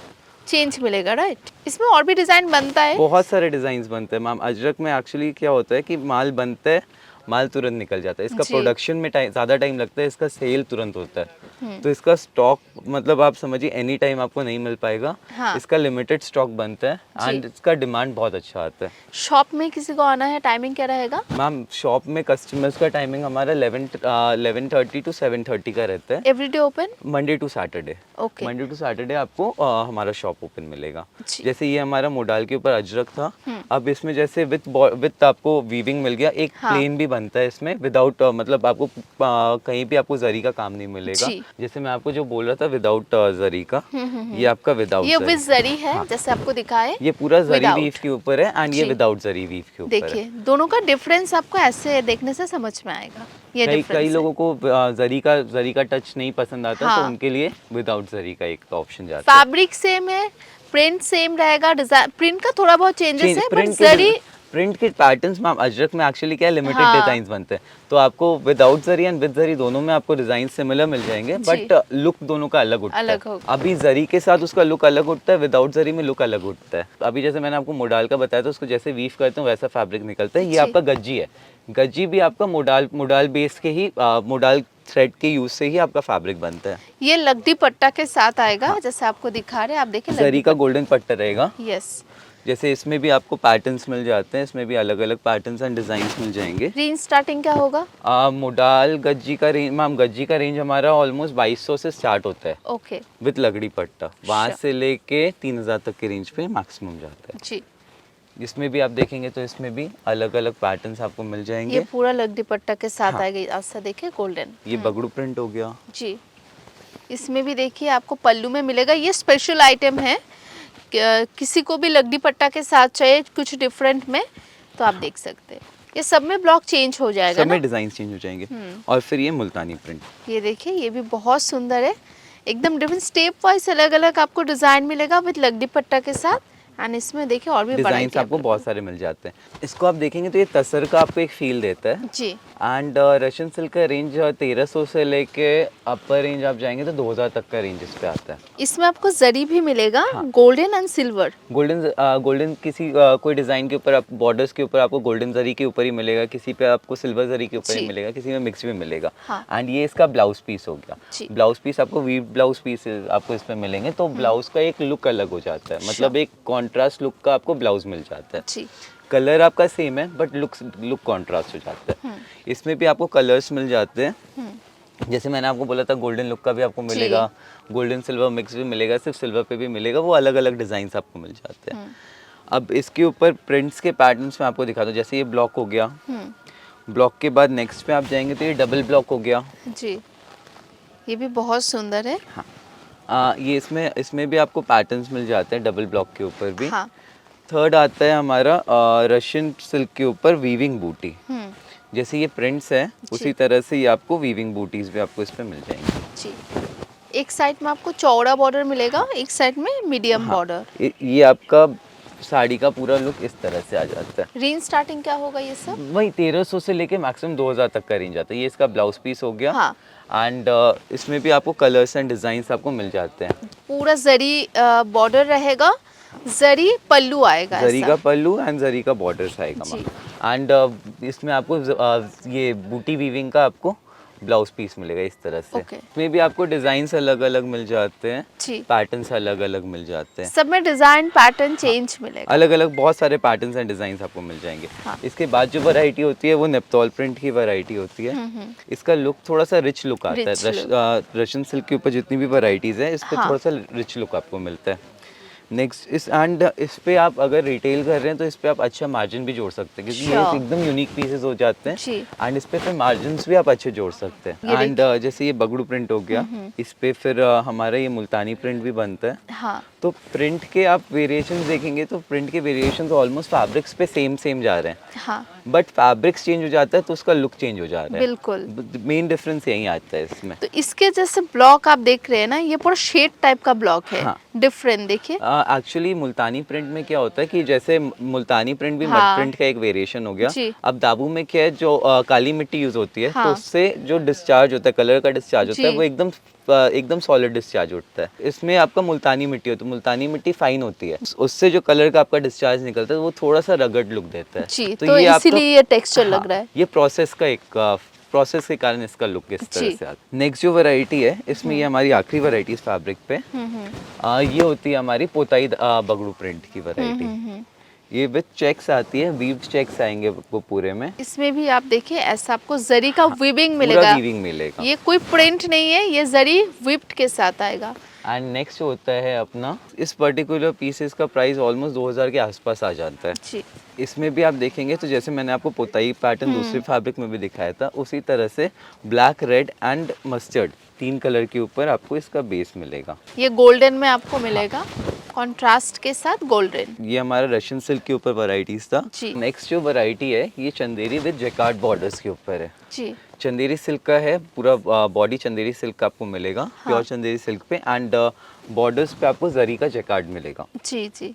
चेंज मिलेगा, राइट? इसमें और भी डिजाइन बनता है? बहुत सारे डिजाइन बनते हैं मैम। अजरक में एक्चुअली क्या होता है कि माल बनता है, माल तुरंत निकल जाता है। इसका जी। प्रोडक्शन में ज़्यादा टाइम लगता है, इसका सेल तुरंत होता है। तो इसका स्टॉक मतलब आप समझिए एनी टाइम आपको नहीं मिल पाएगा। हाँ। इसका लिमिटेड स्टॉक बनता है एंड इसका डिमांड बहुत अच्छा आता है। शॉप में किसी को आना है, टाइमिंग क्या रहेगा? मैम शॉप में कस्टमर्स का टाइमिंग हमारा 11:30 to 7:30 का रहता है, everyday open? Monday to Saturday. Okay. Monday to Saturday आपको हमारा शॉप ओपन मिलेगा। जी। जैसे ये हमारा मोडाल के ऊपर अजरक था, अब इसमें जैसे विथ आपको वीविंग मिल गया। एक हाँ। प्लेन भी बनता है इसमें विदाउट मतलब आपको कहीं भी आपको जरी का काम नहीं मिलेगा। जी। जैसे मैं आपको जो बोल रहा था विदाउट जरी का, ये आपका विदाउट ये विद जरी है, जैसे आपको दिखाए। ये पूरा जरी Without। वीव के ऊपर है एंड ये जी। विदाउट जरी वीव के ऊपर है। देखिए दोनों का डिफरेंस आपको ऐसे देखने से समझ में आएगा, ये कई डिफरेंस कई है। लोगों को जरी का टच नहीं पसंद आता, हाँ। तो उनके लिए विदाउट जरी का एक ऑप्शन जाता है। फैब्रिक सेम है, प्रिंट सेम रहेगा, डिजाइन प्रिंट का थोड़ा बहुत चेंजेस है, बट प्रिंट के पैटर्न्स में अजरक में एक्चुअली क्या है, लिमिटेड हाँ। डिजाइंस बनते हैं। तो आपको विदाउट जरी एंड विद जरी दोनों में आपको डिजाइन सिमिलर मिल जाएंगे, बट लुक दोनों का अलग उठता अलग है। होगा। अभी जरी के साथ उसका लुक अलग उठता है, विदाउट जरी में लुक अलग उठता है। अभी जैसे मैंने आपको मोडाल का बताया था, उसको जैसे वीव करते हैं वैसा फैब्रिक निकलता है। ये जी। आपका गज्जी है। गज्जी भी आपका मोडाल बेस के ही मोडाल थ्रेड के यूज से ही आपका फैब्रिक बनता है। ये लकड़ी पट्टा के साथ आएगा, जैसे आपको दिखा रहे हैं, आप देखिए जरी का गोल्डन पट्टा रहेगा। यस। जैसे इसमें भी आपको पैटर्न्स मिल जाते हैं, इसमें भी अलग अलग पैटर्न्स एंड डिजाइन्स मिल जाएंगे। रेंज स्टार्टिंग क्या होगा? मोडाल गज्जी का रेंज मैम, गज्जी का रेंज हमारा ऑलमोस्ट 2200 से स्टार्ट होता है ओके विद लकड़ी पट्टा। वहाँ Sure। से लेके 3000 तक के रेंज पे मैक्सिमम जाता है। जी। इसमें भी आप देखेंगे तो इसमें भी अलग अलग पैटर्न्स आपको मिल ये जाएंगे। पूरा लकड़ी पट्टा के साथ हाँ। आएगा, ऐसा देखिए गोल्डन। ये बगड़ू प्रिंट हो गया। जी। इसमें भी देखिए आपको पल्लू में मिलेगा, ये स्पेशल आइटम है। किसी को भी लकड़ी पट्टा के साथ चाहिए कुछ डिफरेंट में, तो आप देख सकते हैं। ये सब में ब्लॉक चेंज हो जाएगा सब ना? में डिजाइन चेंज हो जाएंगे। और फिर ये मुल्तानी प्रिंट, ये देखिए ये भी बहुत सुंदर है, एकदम डिफरेंट स्टेप वाइज अलग अलग आपको डिजाइन मिलेगा विद लकड़ी पट्टा के साथ। एंड इसमें देखिए और भी डिजाइन variety आपको बहुत सारे मिल जाते हैं। इसको आप देखेंगे तो ये तसर का आपको एक फील देता है। जी। एंड रशियन सिल्क का रेंज 1300 से लेके अपर रेंज आप जाएंगे तो 2000 तक का रेंज इस पे आता है। इसमें आपको जरी भी मिलेगा, गोल्डन एंड सिल्वर। गोल्डन किसी कोई डिजाइन के ऊपर आप बॉर्डर्स के ऊपर आपको गोल्डन जरी के ऊपर ही मिलेगा, किसी पे आपको सिल्वर जरी के ऊपर ही जी। मिलेगा, किसी में मिक्स भी मिलेगा। हाँ। एंड ये इसका ब्लाउज पीस हो गया। जी। ब्लाउज पीस आपको वीव ब्लाउज पीस आपको इसमें मिलेंगे, तो ब्लाउज का एक लुक अलग हो जाता है, मतलब एक कॉन्ट्रास्ट लुक का आपको ब्लाउज मिल जाता है। जी। कलर आपका सेम है बट लुक कॉन्ट्रास्ट हो जाता है। इसमें भी आपको कलर्स मिल जाते हैं। जैसे मैंने आपको बोला था गोल्डन लुक का भी आपको मिलेगा, गोल्डन सिल्वर मिक्स भी मिलेगा, सिर्फ सिल्वर पे भी मिलेगा, वो अलग अलग डिजाइन आपको मिल जाते हैं। अब इसके ऊपर प्रिंट्स के पैटर्न्स में आपको दिखा दो। जैसे ये ब्लॉक हो गया, ब्लॉक के बाद नेक्स्ट पे आप जाएंगे तो ये डबल ब्लॉक हो गया। जी। ये भी बहुत सुंदर है। ये इसमें भी आपको पैटर्न्स मिल जाते हैं डबल ब्लॉक के ऊपर भी। हाँ। थर्ड आता है हमारा रशियन सिल्क के ऊपर वीविंग बूटी। जैसे ये प्रिंट्स है उसी तरह से ये आपको वीविंग बूटीज भी आपको इस पे मिल जाएंगी। जी। एक साइड में आपको चौड़ा बॉर्डर मिलेगा, एक साइड में मीडियम बॉर्डर। ये आपका साड़ी का पूरा लुक इस तरह से आ जाता है। रेंज स्टार्टिंग क्या होगा ये सब? वही 1300 से लेके मैक्सिमम 2000 तक का रेंज आता है। ये इसका ब्लाउज पीस हो गया। हाँ। एंड इसमें भी आपको कलर्स एंड डिजाइन्स आपको मिल जाते हैं। पूरा जरी बॉर्डर रहेगा, जरी पल्लू आएगा, जरी ऐसा। का पल्लू एंड जरी का बॉर्डर्स आएगा। जी। एंड इसमें आपको ये बूटी वीविंग का आपको ब्लाउज पीस मिलेगा इस तरह से। Okay। इसमें भी आपको डिजाइन्स अलग अलग मिल जाते हैं, जी। पैटर्न्स अलग अलग मिल जाते हैं। सब में डिजाइन पैटर्न चेंज मिलेगा। अलग अलग बहुत सारे पैटर्न्स एंड डिजाइन्स आपको मिल जाएंगे। हाँ। इसके बाद जो वैरायटी होती है वो नेप्तोल प्रिंट की वैरायटी होती है। इसका लुक थोड़ा सा रिच लुक आता Rich है। रशियन सिल्क के ऊपर जितनी भी वैरायटीज है इस पे हाँ। थोड़ा सा रिच लुक आपको मिलता है। नेक्स्ट इस पे आप अगर रिटेल कर रहे हैं तो इस पे आप अच्छा मार्जिन भी जोड़ सकते हैं, क्योंकि Sure। ये एकदम यूनिक पीसेस हो जाते जी। हैं। एंड इस पे फिर मार्जिन्स भी आप अच्छे जोड़ सकते हैं। एंड जैसे ये बगड़ू प्रिंट हो गया, इस पे फिर हमारा ये मुल्तानी प्रिंट भी बनता है। हाँ। तो प्रिंट के आप वेरिएशंस देखेंगे तो प्रिंट के वेरिएशंस ऑलमोस्ट फैब्रिक्स पे सेम जा रहे हैं, हाँ। बट फैब्रिक्स चेंज हो जाता है तो उसका लुक चेंज हो जा रहा है। बिल्कुल। मेन डिफरेंस यही आता है इसमें। तो इसके जैसे ब्लॉक आप देख रहे हैं ना, ये पूरा शेड टाइप का ब्लॉक है। हाँ। डिफरेंट देखिए। एक्चुअली मुल्तानी प्रिंट में क्या होता है कि जैसे मुल्तानी प्रिंट भी हाँ। मड प्रिंट का एक वेरिएशन हो गया। जी। अब दाबू में क्या है, जो काली मिट्टी यूज होती है, हाँ। तो उससे जो डिस्चार्ज होता है, कलर का डिस्चार्ज होता है, जी। वो एकदम सॉलिड डिस्चार्ज उठता है। इसमें आपका मुल्तानी मिट्टी होती है, मुल्तानी मिट्टी फाइन होती है, उससे जो कलर का आपका डिस्चार्ज निकलता है वो थोड़ा सा रगड़ लुक देता है। जी, तो ये इसीलिए ये टेक्सचर लग हाँ, रहा है। ये प्रोसेस का एक प्रोसेस के कारण इसका लुक इस तरह जी। से आता है। नेक्स्ट जो वैरायटी है, इसमें ये हमारी आखिरी वैरायटी इस फैब्रिक पे, ये होती है हमारी पोताई बगड़ू प्रिंट की वैरायटी। ये विद चेक्स आती है, वीव्ड चेक्स आएंगे वो पूरे में। इसमें भी आप देखिए ऐसा आपको जरी का वीविंग पूरा मिलेगा। वीविंग मिलेगा। ये कोई प्रिंट नहीं है, ये जरी विप्ड के साथ आएगा। एंड नेक्स्ट होता है अपना, इस पर्टिकुलर पीसेस का प्राइस ऑलमोस्ट 2000 के आसपास आ जाता है। जी। इसमें भी आप देखेंगे तो जैसे मैंने आपको पोताई पैटर्न दूसरे फैब्रिक में भी दिखाया था, उसी तरह से black, red and mustard 3 colour के ऊपर आपको इसका बेस मिलेगा। ये गोल्डन में आपको मिलेगा, कॉन्ट्रास्ट के साथ गोल्डन। ये हमारा रशियन सिल्क के ऊपर वैरायटीज था। जी। नेक्स्ट जो वैरायटी है, ये चंदेरी विद जैकार्ड बॉर्डर्स के ऊपर है। जी। चंदेरी सिल्क का है, पूरा बॉडी चंदेरी सिल्क का आपको मिलेगा, प्योर चंदेरी सिल्क पे, एंड बॉर्डर्स पे आपको जरी का जैकार्ड मिलेगा। जी। जी।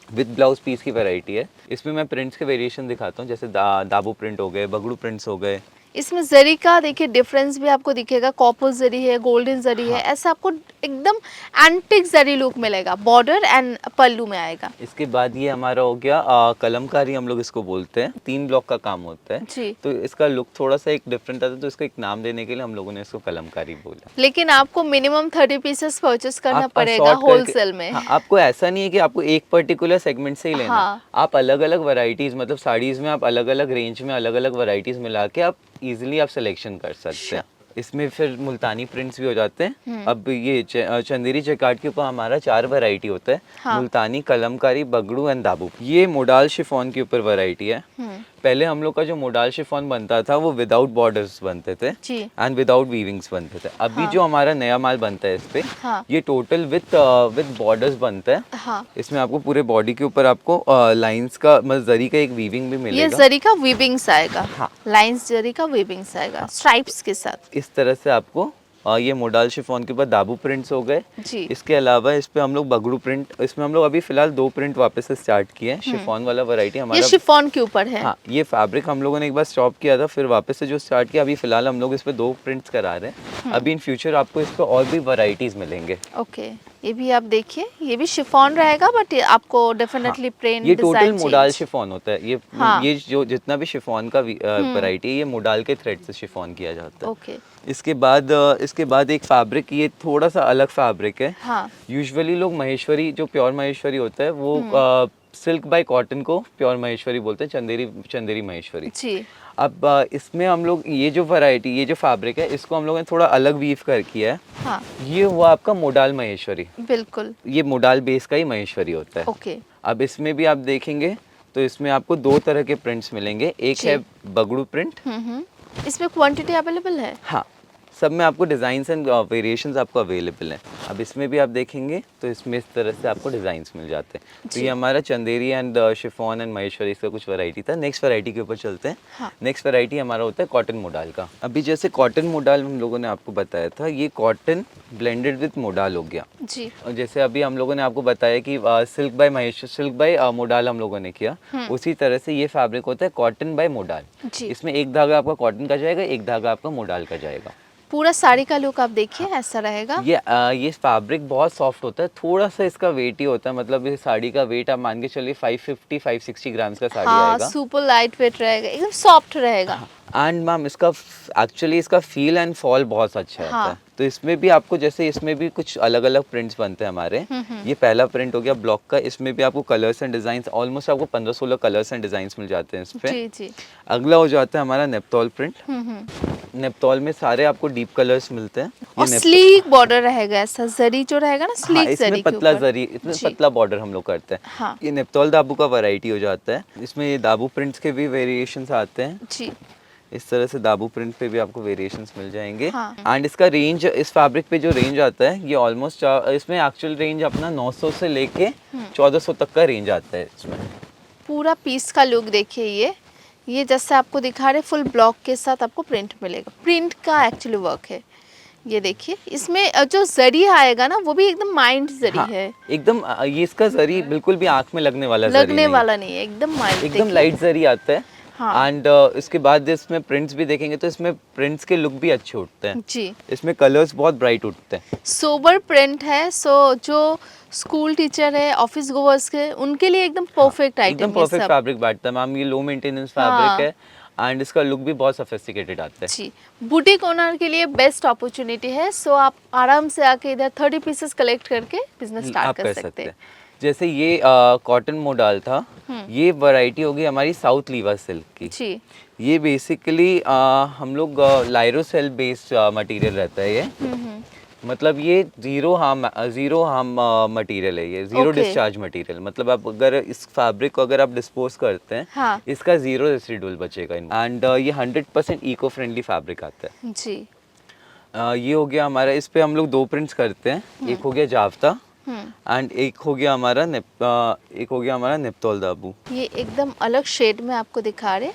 विद ब्लाउज पीस की वैरायटी है। इसमें मैं प्रिंट्स के वेरिएशन दिखाता हूँ, जैसे दाबू प्रिंट हो गए, बगड़ू प्रिंट्स हो गए। इसमें जरी का देखिए डिफरेंस भी आपको दिखेगा, कॉपर जरी है, गोल्डन जरी है, ऐसा आपको एकदम एंटिक जरी लुक मिलेगा। बॉर्डर एंड पल्लू में आएगा। इसके बाद ये हमारा हो गया कलमकारी, हम लोग इसको बोलते हैं। 3 ब्लॉक का काम होता है, जी। तो इसका लुक थोड़ा सा एक डिफरेंट आता है, तो इसको एक नाम देने के लिए हम लोगों ने इसको कलमकारी बोला। लेकिन आपको मिनिमम 30 पीसेस परचेस करना आप पड़ेगा sort करके- होलसेल में। हाँ, आपको ऐसा नहीं है कि आपको एक पर्टिकुलर सेगमेंट से ही लेना। हाँ। आप अलग अलग वैरायटीज, मतलब साड़ीज में आप अलग अलग रेंज में अलग अलग वैरायटीज मिला के आप इजीली आप सिलेक्शन कर सकते हैं। इसमें फिर मुल्तानी प्रिंट्स भी हो जाते हैं। अब ये चंदेरी जैकार्ड के ऊपर हमारा 4 वैरायटी होता है। हाँ। मुल्तानी, कलमकारी, बगड़ू एंड दाबू। ये मोडाल शिफॉन के ऊपर वैरायटी है। पहले हम लोग का जो मोडाल शिफॉन बनता था वो विदाउट बॉर्डर्स बनते थे जी। एंड विदाउट वीविंग्स बनते थे। अभी जो हमारा नया माल बनता है इस पे, हाँ। ये टोटल विद बॉर्डर्स बनता है। हाँ। इसमें आपको पूरे बॉडी के ऊपर आपको लाइंस का, मतलब जरी का एक वीविंग भी ये मिलेगा। जरी का वीविंग्स आएगा। हाँ। लाइंस जरी का वीविंग्स आएगा, स्ट्राइप्स के साथ। इस तरह से आपको ये मोडाल शिफॉन के ऊपर दाबू प्रिंट्स हो गए। जी। इसके अलावा इस पे हम लोग बगड़ू प्रिंट, इसमें हम लोग अभी फिलहाल 2 प्रिंट वापस से स्टार्ट किए हैं। शिफॉन वाला वैरायटी ये हमारा, शिफॉन के ऊपर है। हाँ, ये फैब्रिक हम लोगों ने एक बार स्टॉप किया था, फिर वापस से जो स्टार्ट किया, अभी फिलहाल हम लोग इस पे 2 प्रिंट्स करा रहे हैं। अभी इन फ्यूचर आपको इस पे और भी वैरायटीज मिलेंगे। ओके, ये भी आप देखिए, ये भी शिफॉन रहेगा, बट आपको डेफिनेटली प्रिंट ये टोटल डिजाइन मोडाल शिफॉन होता है। हाँ। ये जो जितना भी शिफॉन का वैरायटी है, ये मोडाल के थ्रेड से शिफॉन किया जाता है। ओके। इसके बाद एक फैब्रिक, ये थोड़ा सा अलग फैब्रिक है। हाँ। यूजुअली लोग महेश्वरी, जो प्योर महेश्वरी होता है, वो सिल्क बाय कॉटन को प्योर महेश्वरी बोलते हैं, चंदेरी महेश्वरी। जी। अब इसमें हम लोग ये जो वैरायटी, ये जो फैब्रिक है, इसको हम लोगों ने थोड़ा अलग वीव कर किया है। हाँ। ये हुआ आपका मोडाल महेश्वरी। बिल्कुल। ये मोडाल बेस का ही महेश्वरी होता है। ओके। अब इसमें भी आप देखेंगे तो इसमें आपको 2 तरह के प्रिंट्स मिलेंगे। एक जी। है बगड़ू प्रिंट। इसमें क्वांटिटी अवेलेबल है? हाँ, सब में आपको डिज़ाइंस एंड वेरिएशंस आपको अवेलेबल हैं। अब इसमें भी आप देखेंगे तो इसमें इस तरह से आपको डिज़ाइंस मिल जाते हैं। तो ये हमारा Chanderi and chiffon and Maheshwari, इसका कुछ वैरायटी था। नेक्स्ट वैरायटी के ऊपर चलते हैं। हाँ। नेक्स्ट वैरायटी हमारा होता है कॉटन मोडाल का। अभी जैसे कॉटन मोडाल हम लोगों ने आपको बताया था, ये कॉटन ब्लेंडेड विद मोडाल हो गया। जी। और जैसे अभी हम लोगों ने आपको बताया कि सिल्क बाय मोडाल हम लोगों ने किया, उसी तरह से ये फैब्रिक होता है कॉटन बाय मोडाल। जी। इसमें एक धागा आपका कॉटन का जाएगा, एक धागा आपका मोडाल का जाएगा। पूरा साड़ी का लुक आप देखिए ऐसा रहेगा। ये फैब्रिक बहुत सॉफ्ट होता है, थोड़ा सा इसका वेट ही होता है, मतलब इस साड़ी का वेट आप मान के चलिए 550-560 ग्राम्स का साड़ी हाँ, आएगा। सुपर लाइट वेट रहेगा, एकदम सॉफ्ट रहेगा। एंड मैम इसका इसका फील एंड फॉल बहुत अच्छा हाँ। रहता है। तो इसमें भी आपको, जैसे इसमें भी कुछ अलग अलग प्रिंट्स बनते हैं हमारे। ये पहला प्रिंट हो गया ब्लॉक का। इसमें भी आपको कलर्स एंड डिजाइंस, ऑलमोस्ट आपको 15-16 कलर्स एंड डिजाइंस मिल जाते हैं इस पे। जी। जी। अगला हो जाता है हमारा नेप्तोल प्रिंट। नेप्तोल में सारे आपको डीप कलर्स मिलते हैं। और स्लीक बॉर्डर रहेगा, ऐसा जरी जो रहेगा ना, हाँ, स्लीक इसमें जरी के पतला ऊपर। जरी, इसमें जी। पतला बॉर्डर हम लोग करते हैं। हाँ। ये नेप्तोल दाबू का वैरायटी हो जाता है। इसमें ये दाबू प्रिंट्स के भी वेरिएशंस आते हैं। जी। इस तरह से दाबू प्रिंट पे भी आपको वेरिएशंस मिल जाएंगे। हाँ। एंड इसका रेंज, इस फैब्रिक पे जो रेंज आता है, ये ऑलमोस्ट, इसमें एक्चुअल रेंज अपना 900 से लेके 1400 तक का रेंज आता है इसमें। पूरा पीस का लुक देखिए, ये जैसे आपको दिखा रहे फुल ब्लॉक के साथ आपको प्रिंट मिलेगा। प्रिंट का एक्चुअली वर्क है, ये देखिए इसमें जो जरी आएगा ना वो भी एकदम माइंड जरी हाँ, है, एकदम ये इसका जरी बिल्कुल भी आंख में लगने वाला जरी लगने नहीं वाला नहीं है, एकदम है, माइल्ड। एकदम लाइट जरी आता है। हाँ। एंड इसके बाद इसमें प्रिंट्स भी देखेंगे तो इसमें प्रिंट्स के लुक भी अच्छे उठते हैं, जी, इसमें कलर्स बहुत ब्राइट उठते हैं। सोबर प्रिंट है, सो जो स्कूल टीचर है, ऑफिस गोवर्स के, उनके लिए एकदम परफेक्ट आइटम एकदम है परफेक्ट सब। फैब्रिक बैठता है मैम, ये लो मेंटेनेंस हाँ। फैब्रिक है एंड इसका लुक भी बहुत सोफिस्टिकेटेड आता है। जी, बुटीक ओनर के लिए बेस्ट अपॉर्चुनिटी है, सो आप आराम से आके इधर 30 पीसेस कलेक्ट करके बिजनेस स्टार्ट आप कर सकते हैं। जैसे ये कॉटन मोडाल था, ये वैरायटी होगी हमारी साउथ लीवा सिल्क की। जी, ये बेसिकली हम लोग लाइरोसेल बेस्ड मटेरियल रहता है ये, मतलब ये जीरो हार्म मटेरियल है, ये जीरो Okay. डिस्चार्ज मटेरियल, मतलब आप अगर इस फैब्रिक को अगर आप डिस्पोज करते हैं, हाँ। इसका जीरो रेसिडुअल बचेगा। एंड ये 100% इको फ्रेंडली फैब्रिक आता है। जी, ये हो गया हमारा, इस पे हम लोग 2 प्रिंट्स करते हैं, एक हो गया जावता एंड एक हो गया हमारा निप्तोल दाबू। ये एकदम अलग शेड में आपको दिखा रहे,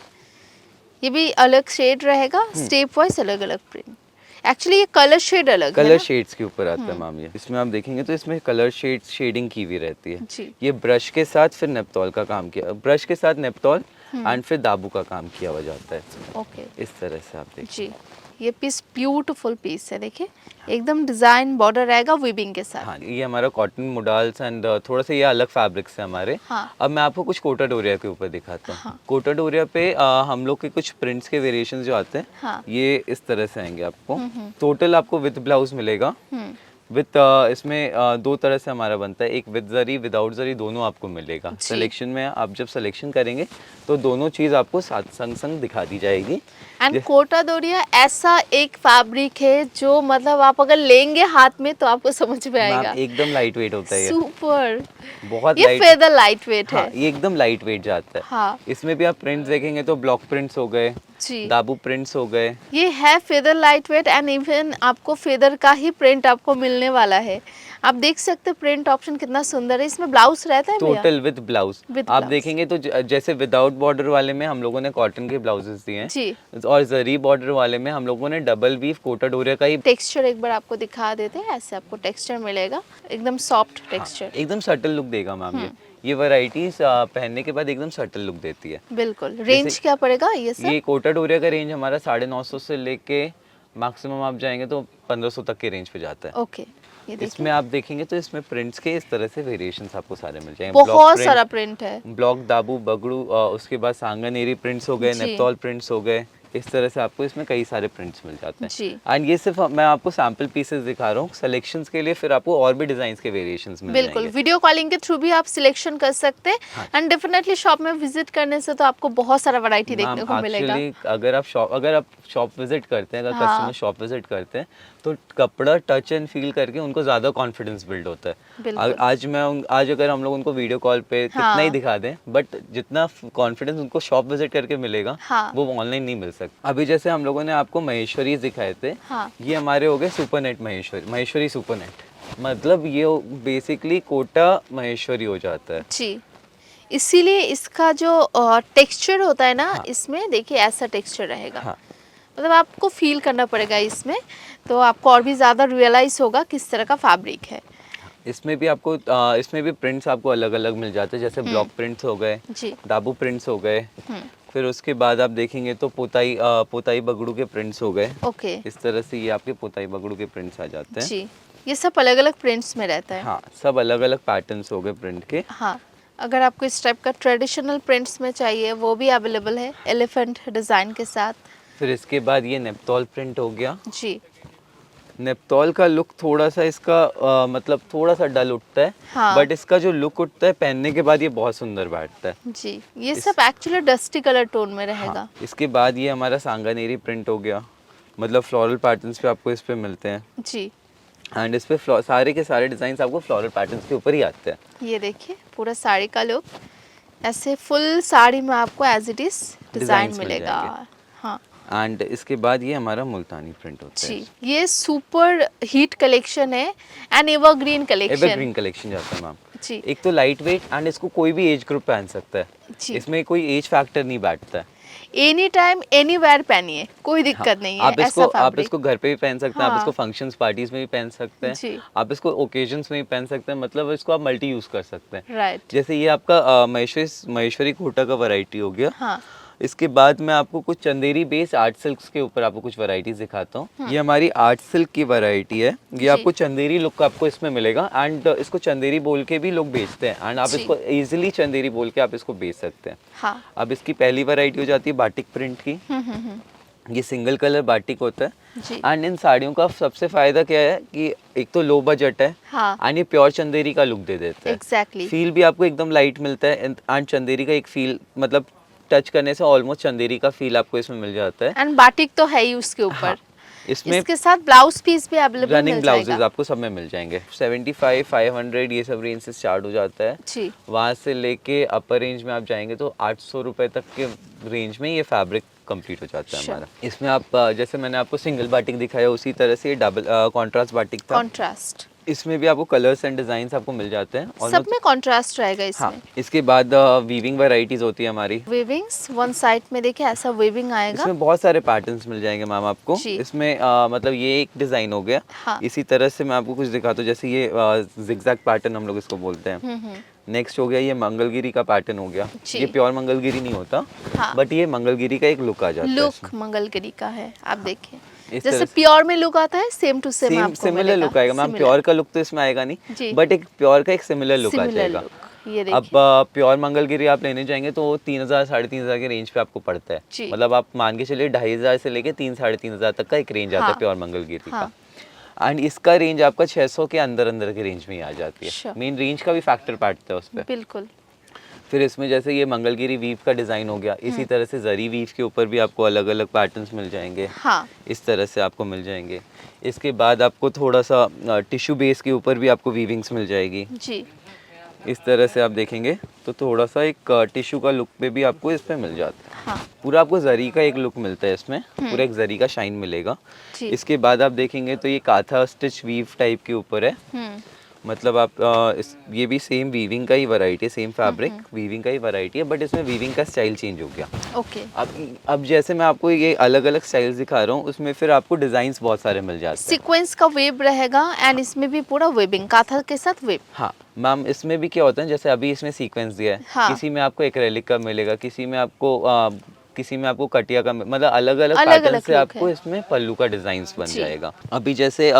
ये भी अलग शेड रहेगा, स्टेप वाइज अलग अलग प्रिंट। एक्चुअली ये कलर शेड अलग है कलर ना? शेड्स के ऊपर आता है मैम ये। इसमें आप देखेंगे तो इसमें कलर शेड्स शेडिंग की हुई रहती है। जी। ये ब्रश के साथ फिर नेप्तोल का काम किया, ब्रश के साथ नेप्तोल एंड फिर दाबू का काम किया हुआ जाता है। ओके, इस तरह से आप देखिए। जी, ये पीस ब्यूटीफुल पीस है, देखिए एकदम डिजाइन बॉर्डर रहेगा वीविंग के साथ। हाँ, ये हमारा कॉटन मोडाल्स एंड थोड़ा सा ये अलग फैब्रिक्स है हमारे। हाँ। अब मैं आपको कुछ कोटा डोरिया के ऊपर दिखाता हूँ। हाँ। कोटा डोरिया पे हम लोग के कुछ प्रिंट्स के वेरिएशन जो आते हैं, हाँ। ये इस तरह से आएंगे आपको। टोटल आपको विद ब्लाउज मिलेगा, विद इसमें 2 तरह से हमारा बनता है, एक विद जरी विदाउट जरी दोनों आपको मिलेगा। सिलेक्शन में आप जब सिलेक्शन करेंगे तो दोनों चीज़ आपको साथ संग संग दिखा दी जाएगी। एंड कोटा डोरिया ऐसा एक फैब्रिक है जो मतलब आप अगर लेंगे हाथ में तो आपको समझ में आएगा। मैम एकदम लाइट वेट होता है ये, सुपर, बहुत ये लाइट। फेदर लाइट वेट है। हाँ, ये एकदम लाइट वेट जाता है। हाँ। इसमें भी आप प्रिंट्स देखेंगे तो ब्लॉक प्रिंट्स हो गए, जी, दाबू प्रिंट्स हो गए। ये है feather light weight and even आपको फेदर का ही प्रिंट आपको मिलने वाला है। आप देख सकते हैं प्रिंट ऑप्शन कितना सुंदर है। इसमें ब्लाउज रहता है भैया? Total with blouse. With आप blouse। देखेंगे तो जैसे विदाउट बॉर्डर वाले में हम लोगों ने कॉटन के ब्लाउजेस दिए हैं जी, और जरी बॉर्डर वाले में हम लोगों ने डबल वीव कोटा डोरिया का ही। टेक्सचर एक बार आपको दिखा देते हैं, ऐसे आपको टेक्सचर मिलेगा, एकदम सॉफ्ट टेक्सचर। एकदम सटल लुक देगा मैम ये वैरायटीज पहनने के बाद एकदम सटल लुक देती है। बिल्कुल। रेंज क्या पड़ेगा ये सब? ये कोटा डोरिया का रेंज हमारा 950 से लेके मैक्सिमम आप जाएंगे तो 1500 तक के रेंज पे जाता है। ओके, ये देखिए इसमें आप देखेंगे तो इसमें प्रिंट्स के इस तरह से वेरिएशंस आपको सारे मिल जाएंगे। बहुत सारा प्रिंट है। ब्लॉक दाबू बगड़ू, उसके बाद सांगानेरी प्रिंट्स हो गए, जी। नेप्तोल प्रिंट्स हो गए, इस तरह से आपको इसमें कई सारे प्रिंट्स मिल जाते हैं। जी। एंड ये सिर्फ मैं आपको सैंपल पीसेस दिखा रहा हूँ, सिलेक्शंस के लिए फिर आपको और भी डिजाइन के वेरिएशंस मिल बिल्कुल, जाएंगे। वीडियो कॉलिंग के थ्रू भी आप सिलेक्शन कर सकते हैं एंड डेफिनेटली शॉप में विजिट करने से तो आपको बहुत सारा वैरायटी देखने को मिलेगा। एक्चुअली अगर आप शॉप विजिट करते हैं, अगर हाँ। कस्टमर शॉप विजिट करते हैं तो कपड़ा टच एंड फील करके उनको ज्यादा कॉन्फिडेंस बिल्ड होता है। बिल्कुल। आज अगर हम लोग उनको वीडियो कॉल पे कितना हाँ। ही दिखा दें, बट जितना कॉन्फिडेंस उनको शॉप विजिट करके मिलेगा हाँ। वो ऑनलाइन नहीं मिल सकता। अभी जैसे हम लोगों ने आपको महेश्वरी दिखाए थे, हाँ। ये हमारे हो गए सुपरनेट महेश्वरी सुपरनेट, मतलब ये बेसिकली कोटा महेश्वरी हो जाता है। जी, इसीलिए इसका जो टेक्सचर होता है ना, इसमें देखिए ऐसा टेक्सचर रहेगा। हाँ। मतलब आपको फील करना पड़ेगा इसमें, तो आपको और भी ज़्यादा रियलाइज होगा किस तरह का फैब्रिक है। इसमें भी आपको इसमें भी प्रिंट्स आपको अलग अलग मिल जाते हैं, जैसे ब्लॉक प्रिंट्स हो गए, जी। दाबू प्रिंट्स हो गए, फिर उसके बाद आप देखेंगे तो पोताई बगड़ू के प्रिंट्स हो गए। ओके, इस तरह से ये आपके पोताई बगड़ू के प्रिंट्स आ जाते हैं। जी, ये सब अलग अलग प्रिंट्स में रहता है। हाँ, सब अलग अलग पैटर्न्स हो गए प्रिंट के। हाँ, अगर आपको इस टाइप का ट्रेडिशनल प्रिंट्स में चाहिए वो भी अवेलेबल है, एलिफेंट डिज़ाइन के साथ। फिर इसके बाद ये नेप्तोल प्रिंट हो गया। जी, नेप्तोल का लुक थोड़ा सा इसका मतलब थोड़ा सा डल उठता है, हाँ। बट इसका जो लुक उठता है पहनने के बाद ये बहुत सुंदर बैठता है। जी, ये सब एक्चुअली डस्टी कलर टोन में रहेगा। हाँ, इसके बाद ये हमारा सांगानेरी प्रिंट हो गया, मतलब फ्लोरल पैटर्न्स पे आपको इस पे मिलते हैं। जी, एंड इस पे सारे के सारे डिजाइन आपको फ्लोरल पैटर्न्स के ऊपर ही आते हैं। ये देखिए पूरा साड़ी का लुक, ऐसे फुल साड़ी में आपको as it is design Designs मिल मिलेगा। जाएंगे। हाँ एंड इसके बाद ये हमारा मुल्तानी प्रिंट होता है। जी, ये सुपर हिट कलेक्शन है and evergreen collection. Evergreen collection जाता है मैम। जी, एक तो लाइट वेट एंड इसको कोई भी एज ग्रुप पहन सकता है, जी। इसमें कोई एज फैक्टर नहीं बैठता है। एनी टाइम एनीवेयर पहनिए, कोई दिक्कत नहीं है। आप इसको ऐसा आप फैब्रिक इसको घर पे भी पहन सकते हैं, हाँ। आप इसको फंक्शंस पार्टीज में भी पहन सकते जी। हैं, आप इसको ओकेजन्स में भी पहन सकते हैं, मतलब इसको आप मल्टी यूज कर सकते हैं। राइट। जैसे ये आपका महेश्वरी कोटा का वैरायटी हो गया। हाँ। इसके बाद मैं आपको कुछ चंदेरी बेस आर्ट सिल्क्स के ऊपर आपको कुछ वैरायटीज दिखाता हूँ। ये हमारी आर्ट सिल्क की वैरायटी है, ये जी। आपको चंदेरी लुक आपको इसमें मिलेगा, एंड इसको चंदेरी बोल के भी लोग बेचते हैं, एंड आप जी। इसको इजीली चंदेरी बोल के आप इसको बेच सकते हैं। हाँ। अब इसकी पहली वैरायटी हो जाती है बाटिक प्रिंट की। ये सिंगल कलर बाटिक होता है, जी। एंड इन साड़ियों का सबसे फायदा क्या है कि एक तो लो बजट है, हाँ। एंड ये प्योर चंदेरी का लुक दे देता है। एग्जैक्टली। फील भी आपको एकदम लाइट मिलता है, एंड चंदेरी का एक फील, मतलब टच करने से ऑलमोस्ट चंदेरी का फील आपको इसमें मिल जाता है। एंड बाटिक तो है ही उसके ऊपर। हाँ, इसमें इसके साथ ब्लाउज पीस भी अवेलेबल रनिंग मिल ब्लाउजेज जाएगा। आपको सब में मिल जाएंगे। 75, 500 ये सब रेंज से स्टार्ट हो जाता है। जी। वहाँ से लेके अपर रेंज में आप जाएंगे तो 800 रुपए तक के रेंज में ये फैब्रिक कंप्लीट हो जाता है Sure. हमारा। इसमें आप जैसे मैंने आपको सिंगल बाटिक दिखाया, उसी तरह से ये डबल कॉन्ट्रास्ट बाटिक था। कॉन्ट्रास्ट इसमें भी आपको कलर्स एंड डिजाइन आपको मिल जाते हैं सब almost- में कॉन्ट्रास्ट रहेगा इसमें। हाँ। इसके बाद वीविंग वैरायटीज होती है हमारी। वेविंग्स वन साइड में देखिए ऐसा वेविंग आएगा। इसमें बहुत सारे पैटर्न्स मिल जाएंगे मैम आपको। जी। इसमें मतलब ये एक डिजाइन हो गया। हाँ। इसी तरह से मैं आपको कुछ दिखाता हूँ, जैसे ये जिगजैग पैटर्न हम लोग इसको बोलते हैं। नेक्स्ट हो गया ये मंगलगिरी का पैटर्न हो गया। जी। ये प्योर मंगलगिरी नहीं होता, हाँ। बट ये मंगलगिरी का एक लुक आ जाता है। लुक मंगलगिरी का है, आप देखिए इस जैसे तरह से- प्योर में लुक आता है सेम टू सेम सेम आपको सिमिलर मिलेगा। लुक आएगा मैम। Similar। प्योर का लुक तो इसमें आएगा जी। नहीं, बट एक प्योर का एक सिमिलर लुक आ Similar जाएगा। look, ये अब देखिए। प्योर मंगलगिरी आप लेने जाएंगे तो 3000 3,500 के रेंज पे आपको पड़ता जी। है। मतलब आप मान के चलिए 2500 से लेके 3 3,500 तक का एक रेंज आता हाँ। है प्योर मंगलगिरी हाँ। का। एंड इसका रेंज आपका 600 के अंदर अंदर के रेंज में ही आ जाती है। Sure। मेन रेंज का भी फैक्टर बैठता है उस पर। बिल्कुल। फिर इसमें जैसे ये मंगलगिरी वीव का डिज़ाइन हो गया, इसी तरह से जरी वीव के ऊपर भी आपको अलग अलग पैटर्न्स मिल जाएंगे। हाँ। इस तरह से आपको मिल जाएंगे। इसके बाद आपको थोड़ा सा टिश्यू बेस के ऊपर भी आपको वीविंग्स मिल जाएगी। जी। इस तरह से आप देखेंगे तो थोड़ा सा एक टिश्यू का लुक पे भी आपको इस पे मिल जाता है। हाँ। पूरा आपको जरी का एक लुक मिलता है इसमें, पूरा एक जरी का शाइन मिलेगा। जी। इसके बाद आप देखेंगे तो ये काथा स्टिच वीव टाइप के ऊपर है। मतलब आप ये भी सेम वीविंग का ही वैरायटी है, सेम फैब्रिक वीविंग का ही वैरायटी है, बट इसमें वीविंग का स्टाइल चेंज हो गया। ओके। अब जैसे मैं आपको ये अलग अलग स्टाइल्स दिखा रहा हूँ, उसमें फिर आपको डिजाइन्स बहुत सारे मिल जाते हैं। सीक्वेंस का वेब रहेगा एंड इसमें भी पूरा वेबिंग काथा के साथ वेब। हाँ मैम, इसमें भी क्या होता है, जैसे अभी इसमें सीक्वेंस दिया है, हाँ। किसी में आपको एक्रेलिक का मिलेगा, किसी में आपको कटिया का, मतलब अलग अलग अलग पैटर्न अलग से look आपको है। इसमें पल्लू का डिजाइन्स बन जी। जाएगा। अभी जैसे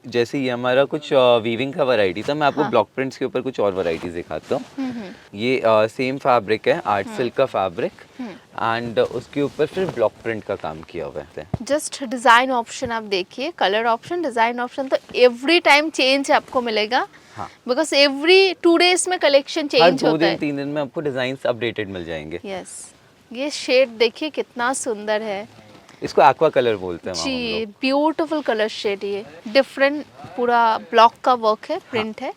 जैसे ये हमारा कुछ वीविंग का वैरायटी था, मैं आपको हाँ। ब्लॉक प्रिंट्स के ऊपर कुछ और वैरायटीज दिखाता हूँ। ये सेम फैब्रिक है, आर्ट सिल्क का फैब्रिक, एंड उसके ऊपर फिर ब्लॉक प्रिंट का काम किया हुआ है। जस्ट डिजाइन ऑप्शन आप देखिए, कलर ऑप्शन डिजाइन ऑप्शन तो एवरी टाइम चेंज आपको मिलेगा। हाँ। बिकॉज एवरी 2 days में कलेक्शन हर चेंज 2 होता दिन है। 3 दिन में आपको डिजाइन्स अपडेटेड मिल जाएंगे। यस। ये शेड देखिए कितना सुंदर है इसको एक्वा कलर बोलते हैं मैम हम जी, लोग। Beautiful colour shade. ये डिफरेंट पूरा ब्लॉक का वर्क है, प्रिंट है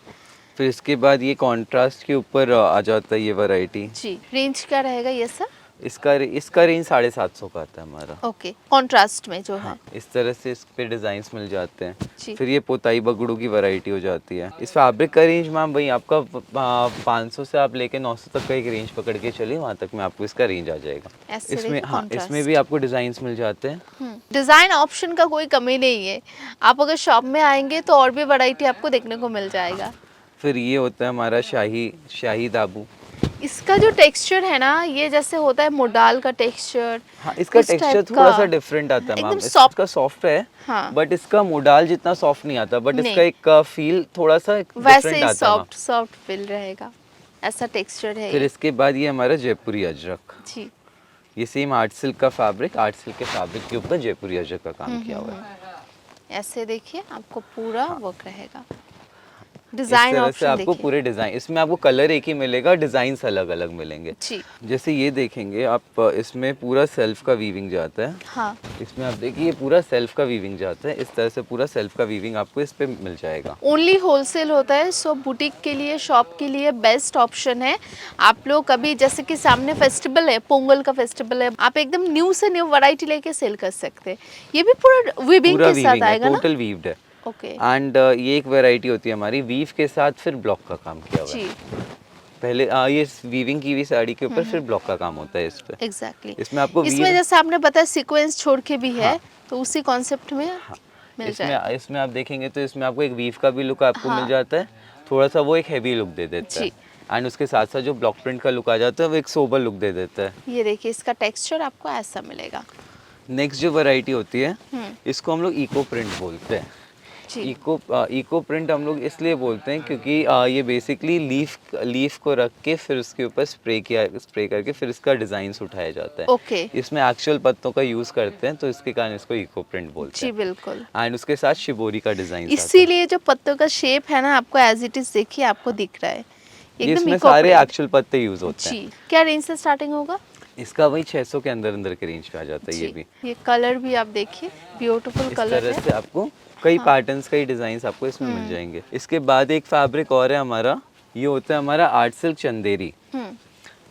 फिर इसके बाद ये कॉन्ट्रास्ट के ऊपर आ जाता है ये वैरायटी। जी। रेंज क्या रहेगा ये सर? इसका रेंज 750 का आता है हमारा। ओके, कॉन्ट्रास्ट में जो है। हाँ, इस तरह से इस पे डिजाइन्स मिल जाते हैं। जी। फिर ये पोताई बगड़ू की वैरायटी हो जाती है। इस फैब्रिक का रेंज मैम वही आपका 500 से आप लेके 900 तक का एक रेंज पकड़ के चलिए, वहाँ तक में आपको इसका रेंज आ जाएगा। ऐसे इसमें देखिए हाँ, contrast। इसमें भी आपको डिजाइन्स मिल जाते हैं। डिजाइन ऑप्शन का कोई कमी नहीं है। आप अगर शॉप में आएंगे तो और भी वैरायटी आपको देखने को मिल जाएगा। फिर ये होता है हमारा शाही दाबू। इसका जो टेक्सचर है ना, ये जैसे होता है मोडाल का टेक्सचर। हाँ, इसका उस टेक्सचर type थोड़ा का। सा डिफरेंट आता है मैम। एकदम soft। इसका सॉफ्ट है, हाँ। बट इसका मोडाल जितना सॉफ्ट नहीं आता, बट नहीं। इसका एक फील थोड़ा सा वैसे डिफरेंट ही आता है मैम। सॉफ्ट फील रहेगा, ऐसा टेक्सचर है फिर ये। इसके बाद ये हमारा जयपुरी अजरक। जी। ये सेम आर्ट सिल्क का फैब्रिक, आर्ट सिल्क के फैब्रिक के ऊपर जयपुरी अजरक का काम किया हुआ है। ऐसे देखिए आपको पूरा वर्क रहेगा। इस डिजाइन तरह से ऑप्शन आपको देखिए। पूरे डिजाइन, इसमें आपको कलर एक ही मिलेगा, डिजाइन्स अलग अलग मिलेंगे। जी। जैसे ये देखेंगे आप, इसमें पूरा सेल्फ का वीविंग जाता है। हाँ। इसमें आप देखिए ये पूरा सेल्फ का वीविंग जाता है। इस तरह से पूरा सेल्फ का वीविंग आपको इस पे मिल जाएगा। ओनली होलसेल होता है, सो बुटीक के लिए, शॉप के लिए बेस्ट ऑप्शन है। आप लोग कभी जैसे कि सामने फेस्टिवल है, पोंगल का फेस्टिवल है, आप एकदम न्यू से न्यू वैरायटी लेके सेल कर सकते हैं। ये भी पूरा वीविंग पूरा के साथ वीविंग है, आएगा ना? टोटल वीव्ड है। ओके। एंड ये एक वैरायटी होती है हमारी वीव के साथ फिर ब्लॉक का काम किया हुआ जी। है। पहले ये वीविंग की हुई साड़ी के ऊपर फिर ब्लॉक का काम होता है इस पे। एग्जैक्टली इसमें आपको इसमें जैसे आपने बताया सीक्वेंस छोड़ के भी है, हाँ। तो उसी कॉन्सेप्ट में मिल जाएगा। इसमें आप देखेंगे तो इसमें आपको एक वीव का भी लुक आपको हाँ। मिल जाता है, थोड़ा सा वो एक हैवी लुक दे देता है। जी। एंड उसके साथ साथ जो ब्लॉक प्रिंट का लुक आ जाता है वो एक सोबर लुक दे देता है। ये देखिए इसका टेक्सचर आपको ऐसा मिलेगा। नेक्स्ट जो वैरायटी होती है हम्म। इसको हम लोग इको प्रिंट बोलते हैं। जी। इको प्रिंट हम लोग इसलिए बोलते हैं क्योंकि ये बेसिकली लीफ को रख के फिर उसके ऊपर स्प्रे करके फिर इसका डिजाइन्स उठाया जाता है। ओके। इसमें एक्चुअल पत्तों का यूज करते हैं, तो इसके कारण इसको इको प्रिंट बोलते जी हैं। बिल्कुल। एंड उसके साथ शिबोरी का डिजाइन इसीलिए जो पत्तों का शेप है ना, आपको एज इट इज देखिए आपको दिख रहा है एकदम इसमें इको सारे प्रिंट। एक्चुअल पत्ते यूज होते हैं। जी। क्या रेंज से स्टार्टिंग होगा? इसका वही 600 के अंदर अंदर के रेंज पे आ जाता है। ये भी ये कलर भी आप देखिए ब्यूटीफुल इस कलर तरह है। से आपको कई पैटर्न्स, कई डिजाइन आपको इसमें मिल जाएंगे। इसके बाद एक फैब्रिक और है हमारा, ये होता है हमारा आर्ट सिल्क चंदेरी।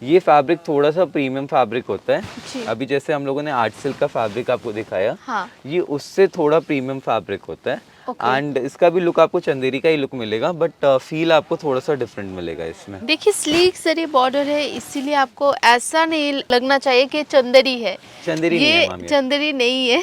ये फैब्रिक थोड़ा सा प्रीमियम फैब्रिक होता है। जी। अभी जैसे हम लोगों ने आर्ट सिल्क का फैब्रिक आपको दिखाया, हाँ। ये उससे थोड़ा प्रीमियम फैब्रिक होता है। Okay. एंड इसका भी लुक आपको चंदेरी का ही लुक मिलेगा, बट फील आपको थोड़ा सा डिफरेंट मिलेगा इसमें। देखिए स्लीक जरी बॉर्डर है, इसीलिए आपको ऐसा नहीं लगना चाहिए कि चंदेरी है। चंदेरी नहीं है ये मैम, ये चंदेरी नहीं है,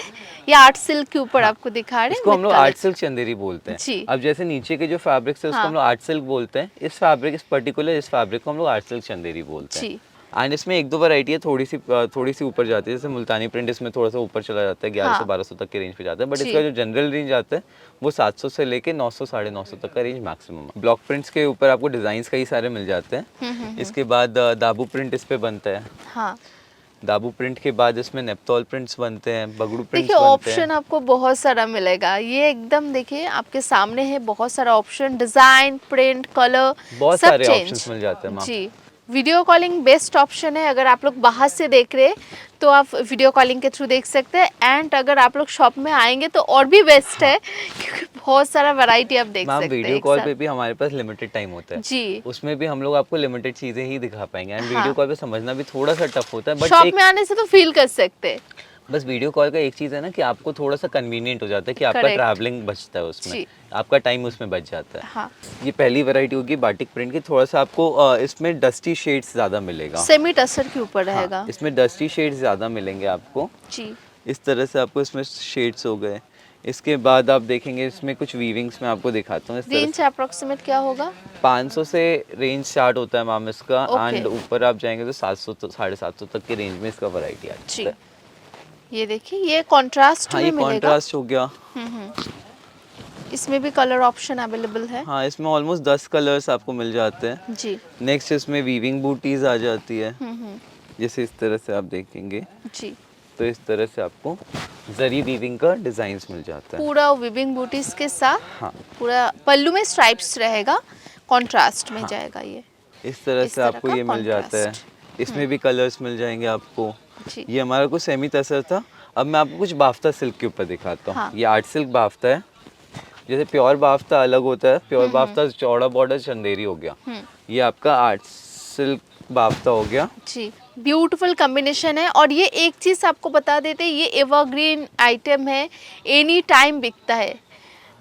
ये आर्ट सिल्क के ऊपर आपको दिखा रहे हैं। इसको हम लोग with art colours। Silk Chanderi बोलते हैं। जी। अब जैसे नीचे के जो फैब्रिक्स है उसको हाँ। हम लोग आर्ट सिल्क बोलते हैं। इस फैब्रिक को हम लोग आर्ट सिल्क चंदेरी बोलते हैं। जी। एंड इसमें एक दो वैरायटी है, थोड़ी सी ऊपर जाती है। जैसे मुल्तानी प्रिंट इसमें थोड़ा सा ऊपर चला जाता है, 1100 हाँ। 1200 तक के रेंज पे जाता है। बट जी। इसका जो जनरल रेंज आता है वो 700 से लेके 900 950 तक का रेंज मैक्सिमम है। ब्लॉक प्रिंट्स के ऊपर आपको डिजाइन कई सारे मिल जाते हैं। इसके बाद दाबू प्रिंट इस पे बनता है। हाँ। दाबू प्रिंट के बाद इसमें नेपतौल प्रिंट्स बनते हैं, बगड़ू प्रिंट्स देखिए बनते ऑप्शन हैं। आपको बहुत सारा मिलेगा। ये एकदम देखिए आपके सामने है, बहुत सारा ऑप्शन, डिजाइन, प्रिंट, कलर बहुत सब सारे चेंज। ऑप्शंस मिल जाते हैं मैम। जी। वीडियो कॉलिंग बेस्ट ऑप्शन है। अगर आप लोग बाहर से देख रहे हैं तो आप वीडियो कॉलिंग के थ्रू देख सकते हैं, एंड अगर आप लोग शॉप में आएंगे तो और भी बेस्ट है, क्योंकि बहुत सारा वैरायटी आप देख मैम सकते हैं वीडियो एक कॉल साथ। पे भी हमारे पास लिमिटेड टाइम होता है। जी। उसमें भी हम लोग आपको लिमिटेड चीजें ही दिखा पाएंगे। एंड हाँ। वीडियो कॉल पे समझना भी थोड़ा सा टफ होता है, बट शॉप में आने से तो फील कर सकते हैं। बस वीडियो कॉल का एक चीज़ है ना कि आपको थोड़ा सा कन्वीनियंट हो जाता है कि आपका Correct. ट्रैवलिंग बचता है उसमें, जी। आपका टाइम उसमें बच जाता है। हाँ। ये पहली वैरायटी होगी बाटिक प्रिंट की। थोड़ा सा आपको इसमें डस्टी शेड्स ज़्यादा मिलेगा। सेमी टसर के ऊपर रहेगा। हाँ, इसमें डस्टी शेड्स ज़्यादा मिलेंगे आपको। जी। इस तरह से आपको इसमें शेड्स हो गए। इसके बाद आप देखेंगे इसमें कुछ वीविंग्स में आपको दिखाता हूँ। इस तरह रेंज अप्रोक्सीमेट क्या होगा? 500 से रेंज स्टार्ट होता है मैम इसका। Okay. एंड ऊपर आप जाएंगे तो 700 तो 750 तक के रेंज में इसका वैरायटी आती जी। है। ये देखिए ये कॉन्ट्रास्ट हाँ, में ये मिलेगा। कॉन्ट्रास्ट हो गया। इसमें भी कलर ऑप्शन अवेलेबल है। हाँ, इसमें ऑलमोस्ट 10 कलर्स आपको मिल जाते हैं। जी। नेक्स्ट इसमें वीविंग बूटीज आ जाती है। जैसे इस तरह से आप देखेंगे जी। तो इस तरह से आपको जरी वीविंग का डिजाइन्स मिल जाता है। पूरा विविंग बूटीज के साथ हाँ। पूरा पल्लू में स्ट्राइप्स रहेगा, कॉन्ट्रास्ट में जाएगा ये। इस तरह इस से तरह आपको का ये मिल जाता है। इसमें भी कलर्स मिल जाएंगे आपको। जी। ये हमारा कुछ सेमी तसर था। अब मैं आपको कुछ बाफ्ता सिल्क के ऊपर दिखाता हूँ। हाँ। ये आर्ट सिल्क बाफ्ता है। जैसे प्योर बाफ्ता अलग होता है, प्योर बाफ्ता चौड़ा बॉर्डर चंदेरी हो गया। ये आपका आर्ट सिल्क बाफ्ता हो गया। जी। ब्यूटीफुल कॉम्बिनेशन है। और ये एक चीज़ आपको बता देते हैं, ये एवरग्रीन आइटम है, एनी टाइम बिकता है,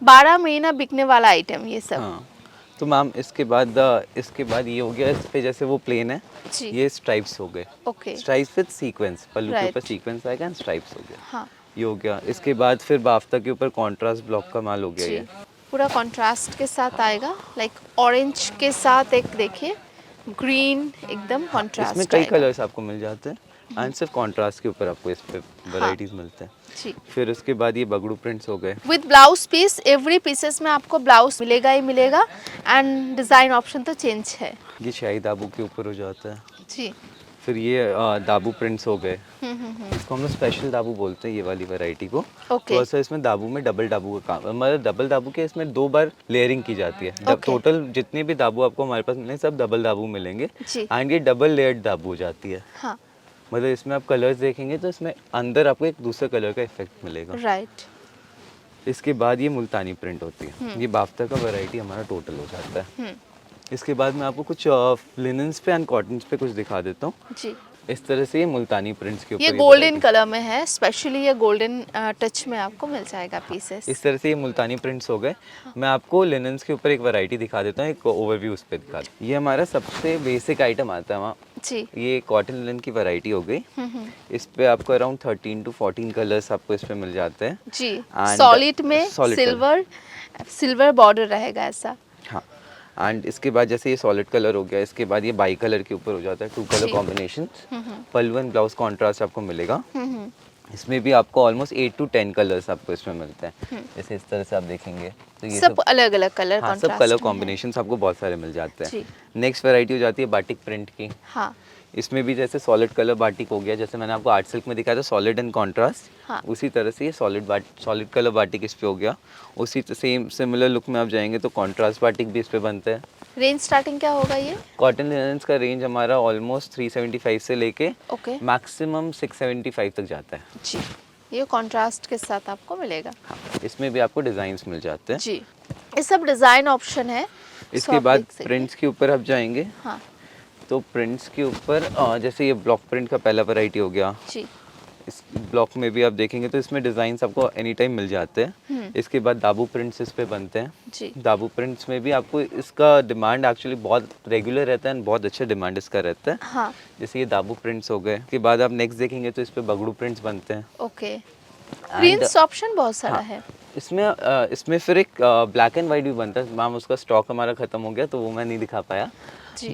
12 महीना बिकने वाला आइटम ये सब। हाँ, तो मैम इसके बाद ये हो गया। इस पे जैसे वो प्लेन है, जी। ये स्ट्राइप्स हो गए। ओके। स्ट्राइप्स विद सीक्वेंस, पल्लू के Right. ऊपर सीक्वेंस आएगा एंड स्ट्राइप्स हो गया। हाँ। ये हो गया। इसके बाद फिर बाफ्ता के ऊपर कॉन्ट्रास्ट ब्लॉक का माल हो गया जी। ये। पूरा कॉन्ट्रास्ट के साथ आएगा, लाइक ऑरेंज के साथ एक देखिए ग्रीन, एकदम कॉन्ट्रास्ट। इसमें कई कलर्स आपको मिल जाते हैं एंड सिर्फ कॉन्ट्रास्ट के ऊपर आपको इस पे वैरायटीज मिलते हैं। जी। फिर उसके बाद ये बगड़ू प्रिंट्स हो गए। With blouse piece, every pieces में आपको ब्लाउज मिलेगा ही मिलेगा, एंड डिज़ाइन ऑप्शन तो चेंज है। ये शाही दाबू के ऊपर हो जाता है। जी। फिर ये दाबू प्रिंट्स हो गए। इसको हम लोग स्पेशल दाबू बोलते हैं ये वाली वैरायटी को। ओके। थोड़ा सा इसमें दाबू में डबल दाबू का काम, मतलब डबल दाबू के इसमें 2 बार लेयरिंग की जाती है। Okay. टोटल जितने भी दाबू आपको हमारे पास मिलेंगे सब डबल दाबू मिलेंगे। जी। एंड ये डबल लेयर्ड दाबू हो जाती है। हाँ। मतलब इसमें आप कलर्स देखेंगे तो इसमें अंदर आपको एक दूसरे कलर का इफेक्ट मिलेगा। राइट। इसके बाद ये मुल्तानी प्रिंट होती है। ये बाफ्ता का वैरायटी हमारा टोटल हो जाता है। इसके बाद मैं आपको कुछ लिनन्स पे एंड कॉटन्स पे कुछ दिखा देता हूँ। जी। इस तरह से ये मुल्तानी प्रिंट्स के ऊपर ये गोल्डन कलर में है, स्पेशली ये गोल्डन टच में आपको मिल जाएगा पीसेस। इस तरह से ये मुल्तानी प्रिंट्स हो गए। मैं आपको लिनन्स के ऊपर एक वैरायटी दिखा देता हूँ, एक ओवरव्यू उस पर दिखा दूँ। ये हमारा सबसे बेसिक आइटम आता है वहाँ जी। ये कॉटन लिनन की वैरायटी हो गई। इस पे आपको अराउंड 13 to 14 कलर्स आपको इस पे मिल जाते हैं जी। And सॉलिड में solid सिल्वर बॉर्डर रहेगा ऐसा। हाँ, एंड इसके बाद जैसे ये सॉलिड कलर हो गया, इसके बाद ये बाई कलर के ऊपर हो जाता है, 2 colour combination. Pallu and blouse contrast आपको मिलेगा। इसमें भी आपको ऑलमोस्ट 8 to 10 कलर्स आपको इसमें मिलते हैं। जैसे इस तरह से आप देखेंगे तो ये सब अलग अलग कलर हाँ, सब कलर कॉम्बिनेशन आपको बहुत सारे मिल जाते हैं। नेक्स्ट वैरायटी हो जाती है बाटिक प्रिंट की। हाँ। इसमें भी जैसे सॉलिड कलर बाटिक हो गया, जैसे मैंने आपको आर्ट सिल्क में दिखाया था सॉलिड एंड कॉन्ट्रास्ट, हाँ। उसी तरह से ये सॉलिड कलर बाटिक इस पे हो गया। उसी सेम सिमिलर लुक में आप जाएंगे तो कॉन्ट्रास्ट बाटिक भी इस पे बनते हैं। रेंज स्टार्टिंग क्या होगा ये? कॉटन लिनन्स का रेंज हमारा ऑलमोस्ट 375 से लेके मैक्सिमम 675 तक जाता है। जी। ये कॉन्ट्रास्ट के साथ आपको मिलेगा। हाँ, इसमें भी आपको डिजाइन्स मिल जाते हैं। जी। ये सब डिजाइन ऑप्शन है। इसके बाद प्रिंट्स के ऊपर आप जाएंगे। हाँ। तो प्रिंट्स के ऊपर जैसे ये ब्लॉक प्रिंट का पहला वैरायटी हो गया। जी। इस ब्लॉक में भी आप देखेंगे तो इसमें डिजाइन्स आपको एनी टाइम मिल जाते हैं। इसके बाद दाबू प्रिंट्स इस पे बनते हैं। जी। दाबू प्रिंट्स में भी आपको इसका डिमांड एक्चुअली बहुत रेगुलर रहता है, बहुत अच्छा डिमांड इसका रहता है। हाँ। जैसे ये दाबू प्रिंट्स हो गए। इसके बाद आप नेक्स्ट देखेंगे तो इस पे बगड़ू प्रिंट्स बनते हैं। ओके। प्रिंट्स ऑप्शन बहुत सारा है। इसमें फिर एक ब्लैक एंड वाइट भी बनता है मैम, उसका स्टॉक हमारा खत्म हो गया तो वो मैं नहीं दिखा पाया।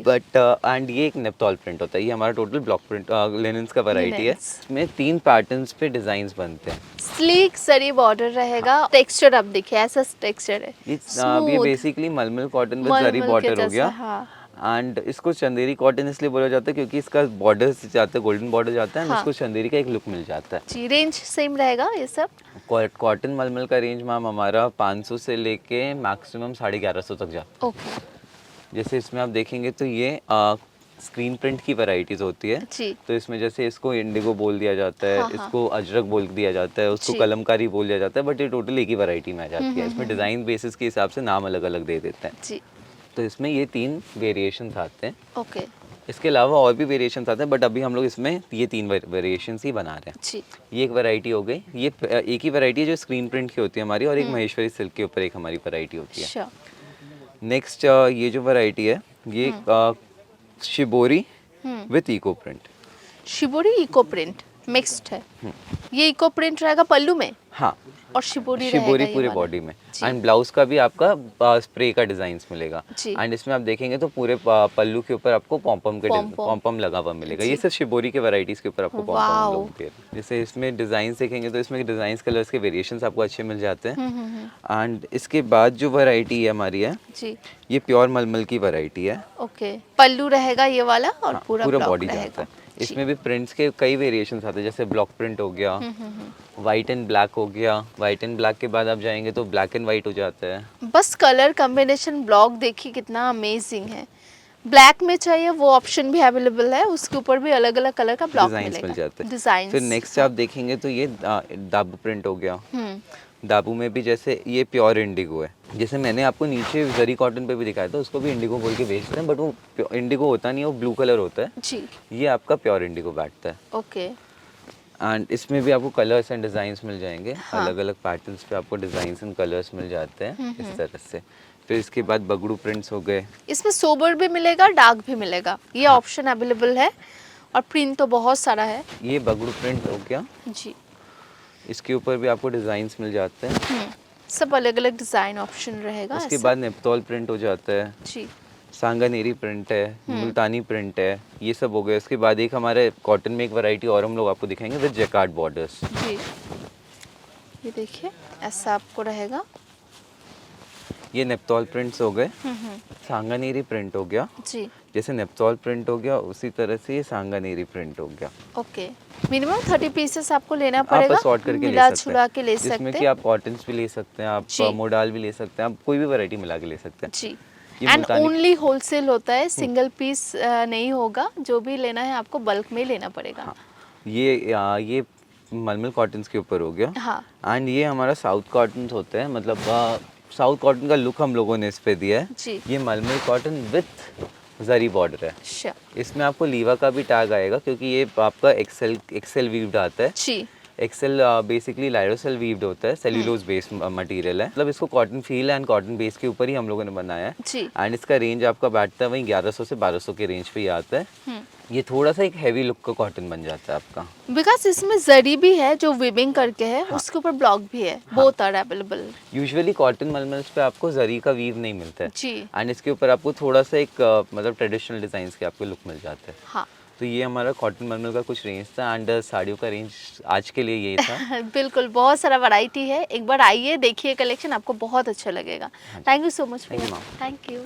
बट एंड ये एक नेप्तॉल प्रिंट होता है। ये हमारा टोटल ब्लॉक प्रिंट लिनन्स का वैरायटी है। इसमें 3 पैटर्न्स पे डिजाइन्स बनते हैं। स्लीक सरी बॉर्डर रहेगा। टेक्सचर अब देखिए ऐसा टेक्सचर है। ये बेसिकली मलमल कॉटन विद जरी बॉर्डर हो गया। एंड इसको चंदेरी कॉटन इसलिए बोला जाता है क्योंकि इसका बॉर्डर जाता है, गोल्डन बॉर्डर जाता है। हाँ। इसको चंदेरी का एक लुक मिल जाता है। जी। रेंज सेम रहेगा ये सब? कॉटन मलमल का रेंज मैम हमारा 500 से लेके मैक्सिमम 1150 तक जाता है। ओके। जैसे इसमें आप देखेंगे तो ये स्क्रीन प्रिंट की वैरायटीज होती है। जी। तो इसमें जैसे इसको इंडिगो बोल दिया जाता है। हाँ। इसको अजरक बोल दिया जाता है, उसको कलमकारी बोल दिया जाता है, बट ये टोटल एक ही वैरायटी में आ जाती है। इसमें डिजाइन बेसिस के हिसाब से नाम अलग अलग दे देते हैं। जी। तो इसमें ये 3 वेरिएशंस आते हैं। ओके। इसके अलावा और भी वेरिएशंस आते हैं, बट अभी हम लोग इसमें ये 3 वेरिएशंस ही बना रहे हैं। जी। ये एक वैरायटी हो गई। ये एक ही वैरायटी है जो स्क्रीन प्रिंट की होती है हमारी, और एक महेश्वरी सिल्क के ऊपर एक हमारी वैरायटी होती है। नेक्स्ट ये जो वैरायटी है ये shibori with eco print. Shibori eco print mixed है। ये इको प्रिंट रहेगा पल्लू में। हाँ, और शिबोरी पूरे बॉडी में। एंड ब्लाउज का भी आपका स्प्रे का डिजाइन मिलेगा। एंड इसमें आप देखेंगे तो पूरे पल्लू के ऊपर आपको पॉम्पम लगा हुआ मिलेगा। ये सिर्फ शिबोरी के वैरायटीज के ऊपर आपको पॉम्पम मिलते हैं। जैसे इसमें डिजाइन देखेंगे तो इसमें डिजाइन कलर्स के वेरिएशंस आपको अच्छे मिल जाते हैं। एंड इसके बाद जो वैरायटी है हमारी है जी, ये प्योर मलमल की वैरायटी है। ओके। पल्लू रहेगा ये वाला और हाँ, पूरा बॉडी जाता है। इसमें भी प्रिंट्स के कई वेरिएशंस आते हैं, जैसे ब्लॉक प्रिंट हो गया, वाइट एंड ब्लैक हो गया। वाइट एंड ब्लैक के बाद आप जाएंगे तो ब्लैक एंड वाइट हो जाता है। बस कलर कॉम्बिनेशन ब्लॉक देखिए कितना अमेजिंग है। ब्लैक में चाहिए वो ऑप्शन भी अवेलेबल है, उसके ऊपर भी अलग अलग कलर का ब्लॉक मिल जाता है। डिजाइन फिर नेक्स्ट आप देखेंगे तो ये दाबू प्रिंट हो गया। दाबू में भी जैसे ये प्योर इंडिगो है। जैसे मैंने आपको नीचे जरी कॉटन पे भी दिखाया था, उसको भी इंडिगो बोल के बेचते हैं, बट वो इंडिगो होता नहीं है, वो ब्लू कलर होता है जी। ये आपका प्योर इंडिगो बैठता है। ओके। एंड इसमें भी आपको कलर्स एंड डिजाइन्स मिल जाएंगे। हाँ। अलग अलग पैटर्न्स पे आपको डिजाइन्स एंड कलर्स मिल जाते हैं इस तरह से। फिर इसके बाद बगड़ू प्रिंट्स हो गए। इसमें सोबर भी मिलेगा, डार्क भी मिलेगा, ये ऑप्शन अवेलेबल है। और प्रिंट तो बहुत सारा है। ये बगड़ू प्रिंट हो गया जी। इसके ऊपर भी आपको डिजाइन्स मिल जाते हैं। सब अलग अलग डिजाइन ऑप्शन रहेगा। उसके बाद नेप्तॉल प्रिंट हो जाता है जी। सांगानेरी प्रिंट है, मुल्तानी प्रिंट है, ये सब हो गए। उसके बाद एक हमारे कॉटन में एक वैरायटी और हम लोग आपको दिखाएंगे विद जैकार्ड बॉर्डर्स जी। ये देखिए ऐसा आपको रहेगा। ये नेप्तॉल प्रिंट्स हो गए। सांगानेरी प्रिंट हो गया जी। जैसे नेप्तॉल प्रिंट हो गया उसी तरह से ये सांगानेरी प्रिंट हो गया। ओके। मिनिमम 30 पीसेस आपको लेना पड़ेगा। आप सॉर्ट करके मिला छुड़ा के ले सकते हैं। इसमें कि आप कॉटन्स भी ले सकते हैं, आप मोडाल भी ले सकते हैं, आप कोई भी वैरायटी मिला के ले सकते हैं जी। एंड ओनली होलसेल होता है, सिंगल पीस नहीं होगा। जो भी लेना है आपको बल्क में लेना पड़ेगा। हाँ। ये मलमल कॉटन्स के ऊपर हो गया। हाँ। एंड ये हमारा साउथ कॉटन्स होते हैं, मतलब साउथ कॉटन का लुक हम लोगों ने इस पे दिया है जी। ये मलमल कॉटन विथ जरी बॉर्डर है। अच्छा इसमें आपको लीवा का भी टैग आएगा क्योंकि ये आपका एक्सेल वीव्ड आता है। जी। एक्सेल बेसिकली लाइरोसेल वीव्ड होता है, सेल्यूलोज बेस्ड मटेरियल है। मतलब इसको cotton feel and cotton base के ऊपर ही हम लोगों ने बनाया है। जी। एंड इसका रेंज आपका बैठता है वही 1100 से 1200 के रेंज पे ही आता है। ये थोड़ा सा एक हैवी लुक का कॉटन बन जाता है आपका। बिकॉज इसमें जरी भी है जो विविंग करके है, उसके ऊपर ब्लॉक भी है, both are available. Usually cotton मलमल्स पे आपको जरी का वीव नहीं मिलता है जी। एंड इसके ऊपर आपको थोड़ा सा एक मतलब ट्रेडिशनल डिजाइन के आपको लुक मिल जाता है। हाँ तो ये हमारा कॉटन मलमल का कुछ रेंज था एंड साड़ियों का रेंज आज के लिए ये था। बिल्कुल, बहुत सारा वैरायटी है, एक बार आइए देखिए कलेक्शन, आपको बहुत अच्छा लगेगा। Thank you so much Thank you, भैया, ma'am. Thank you.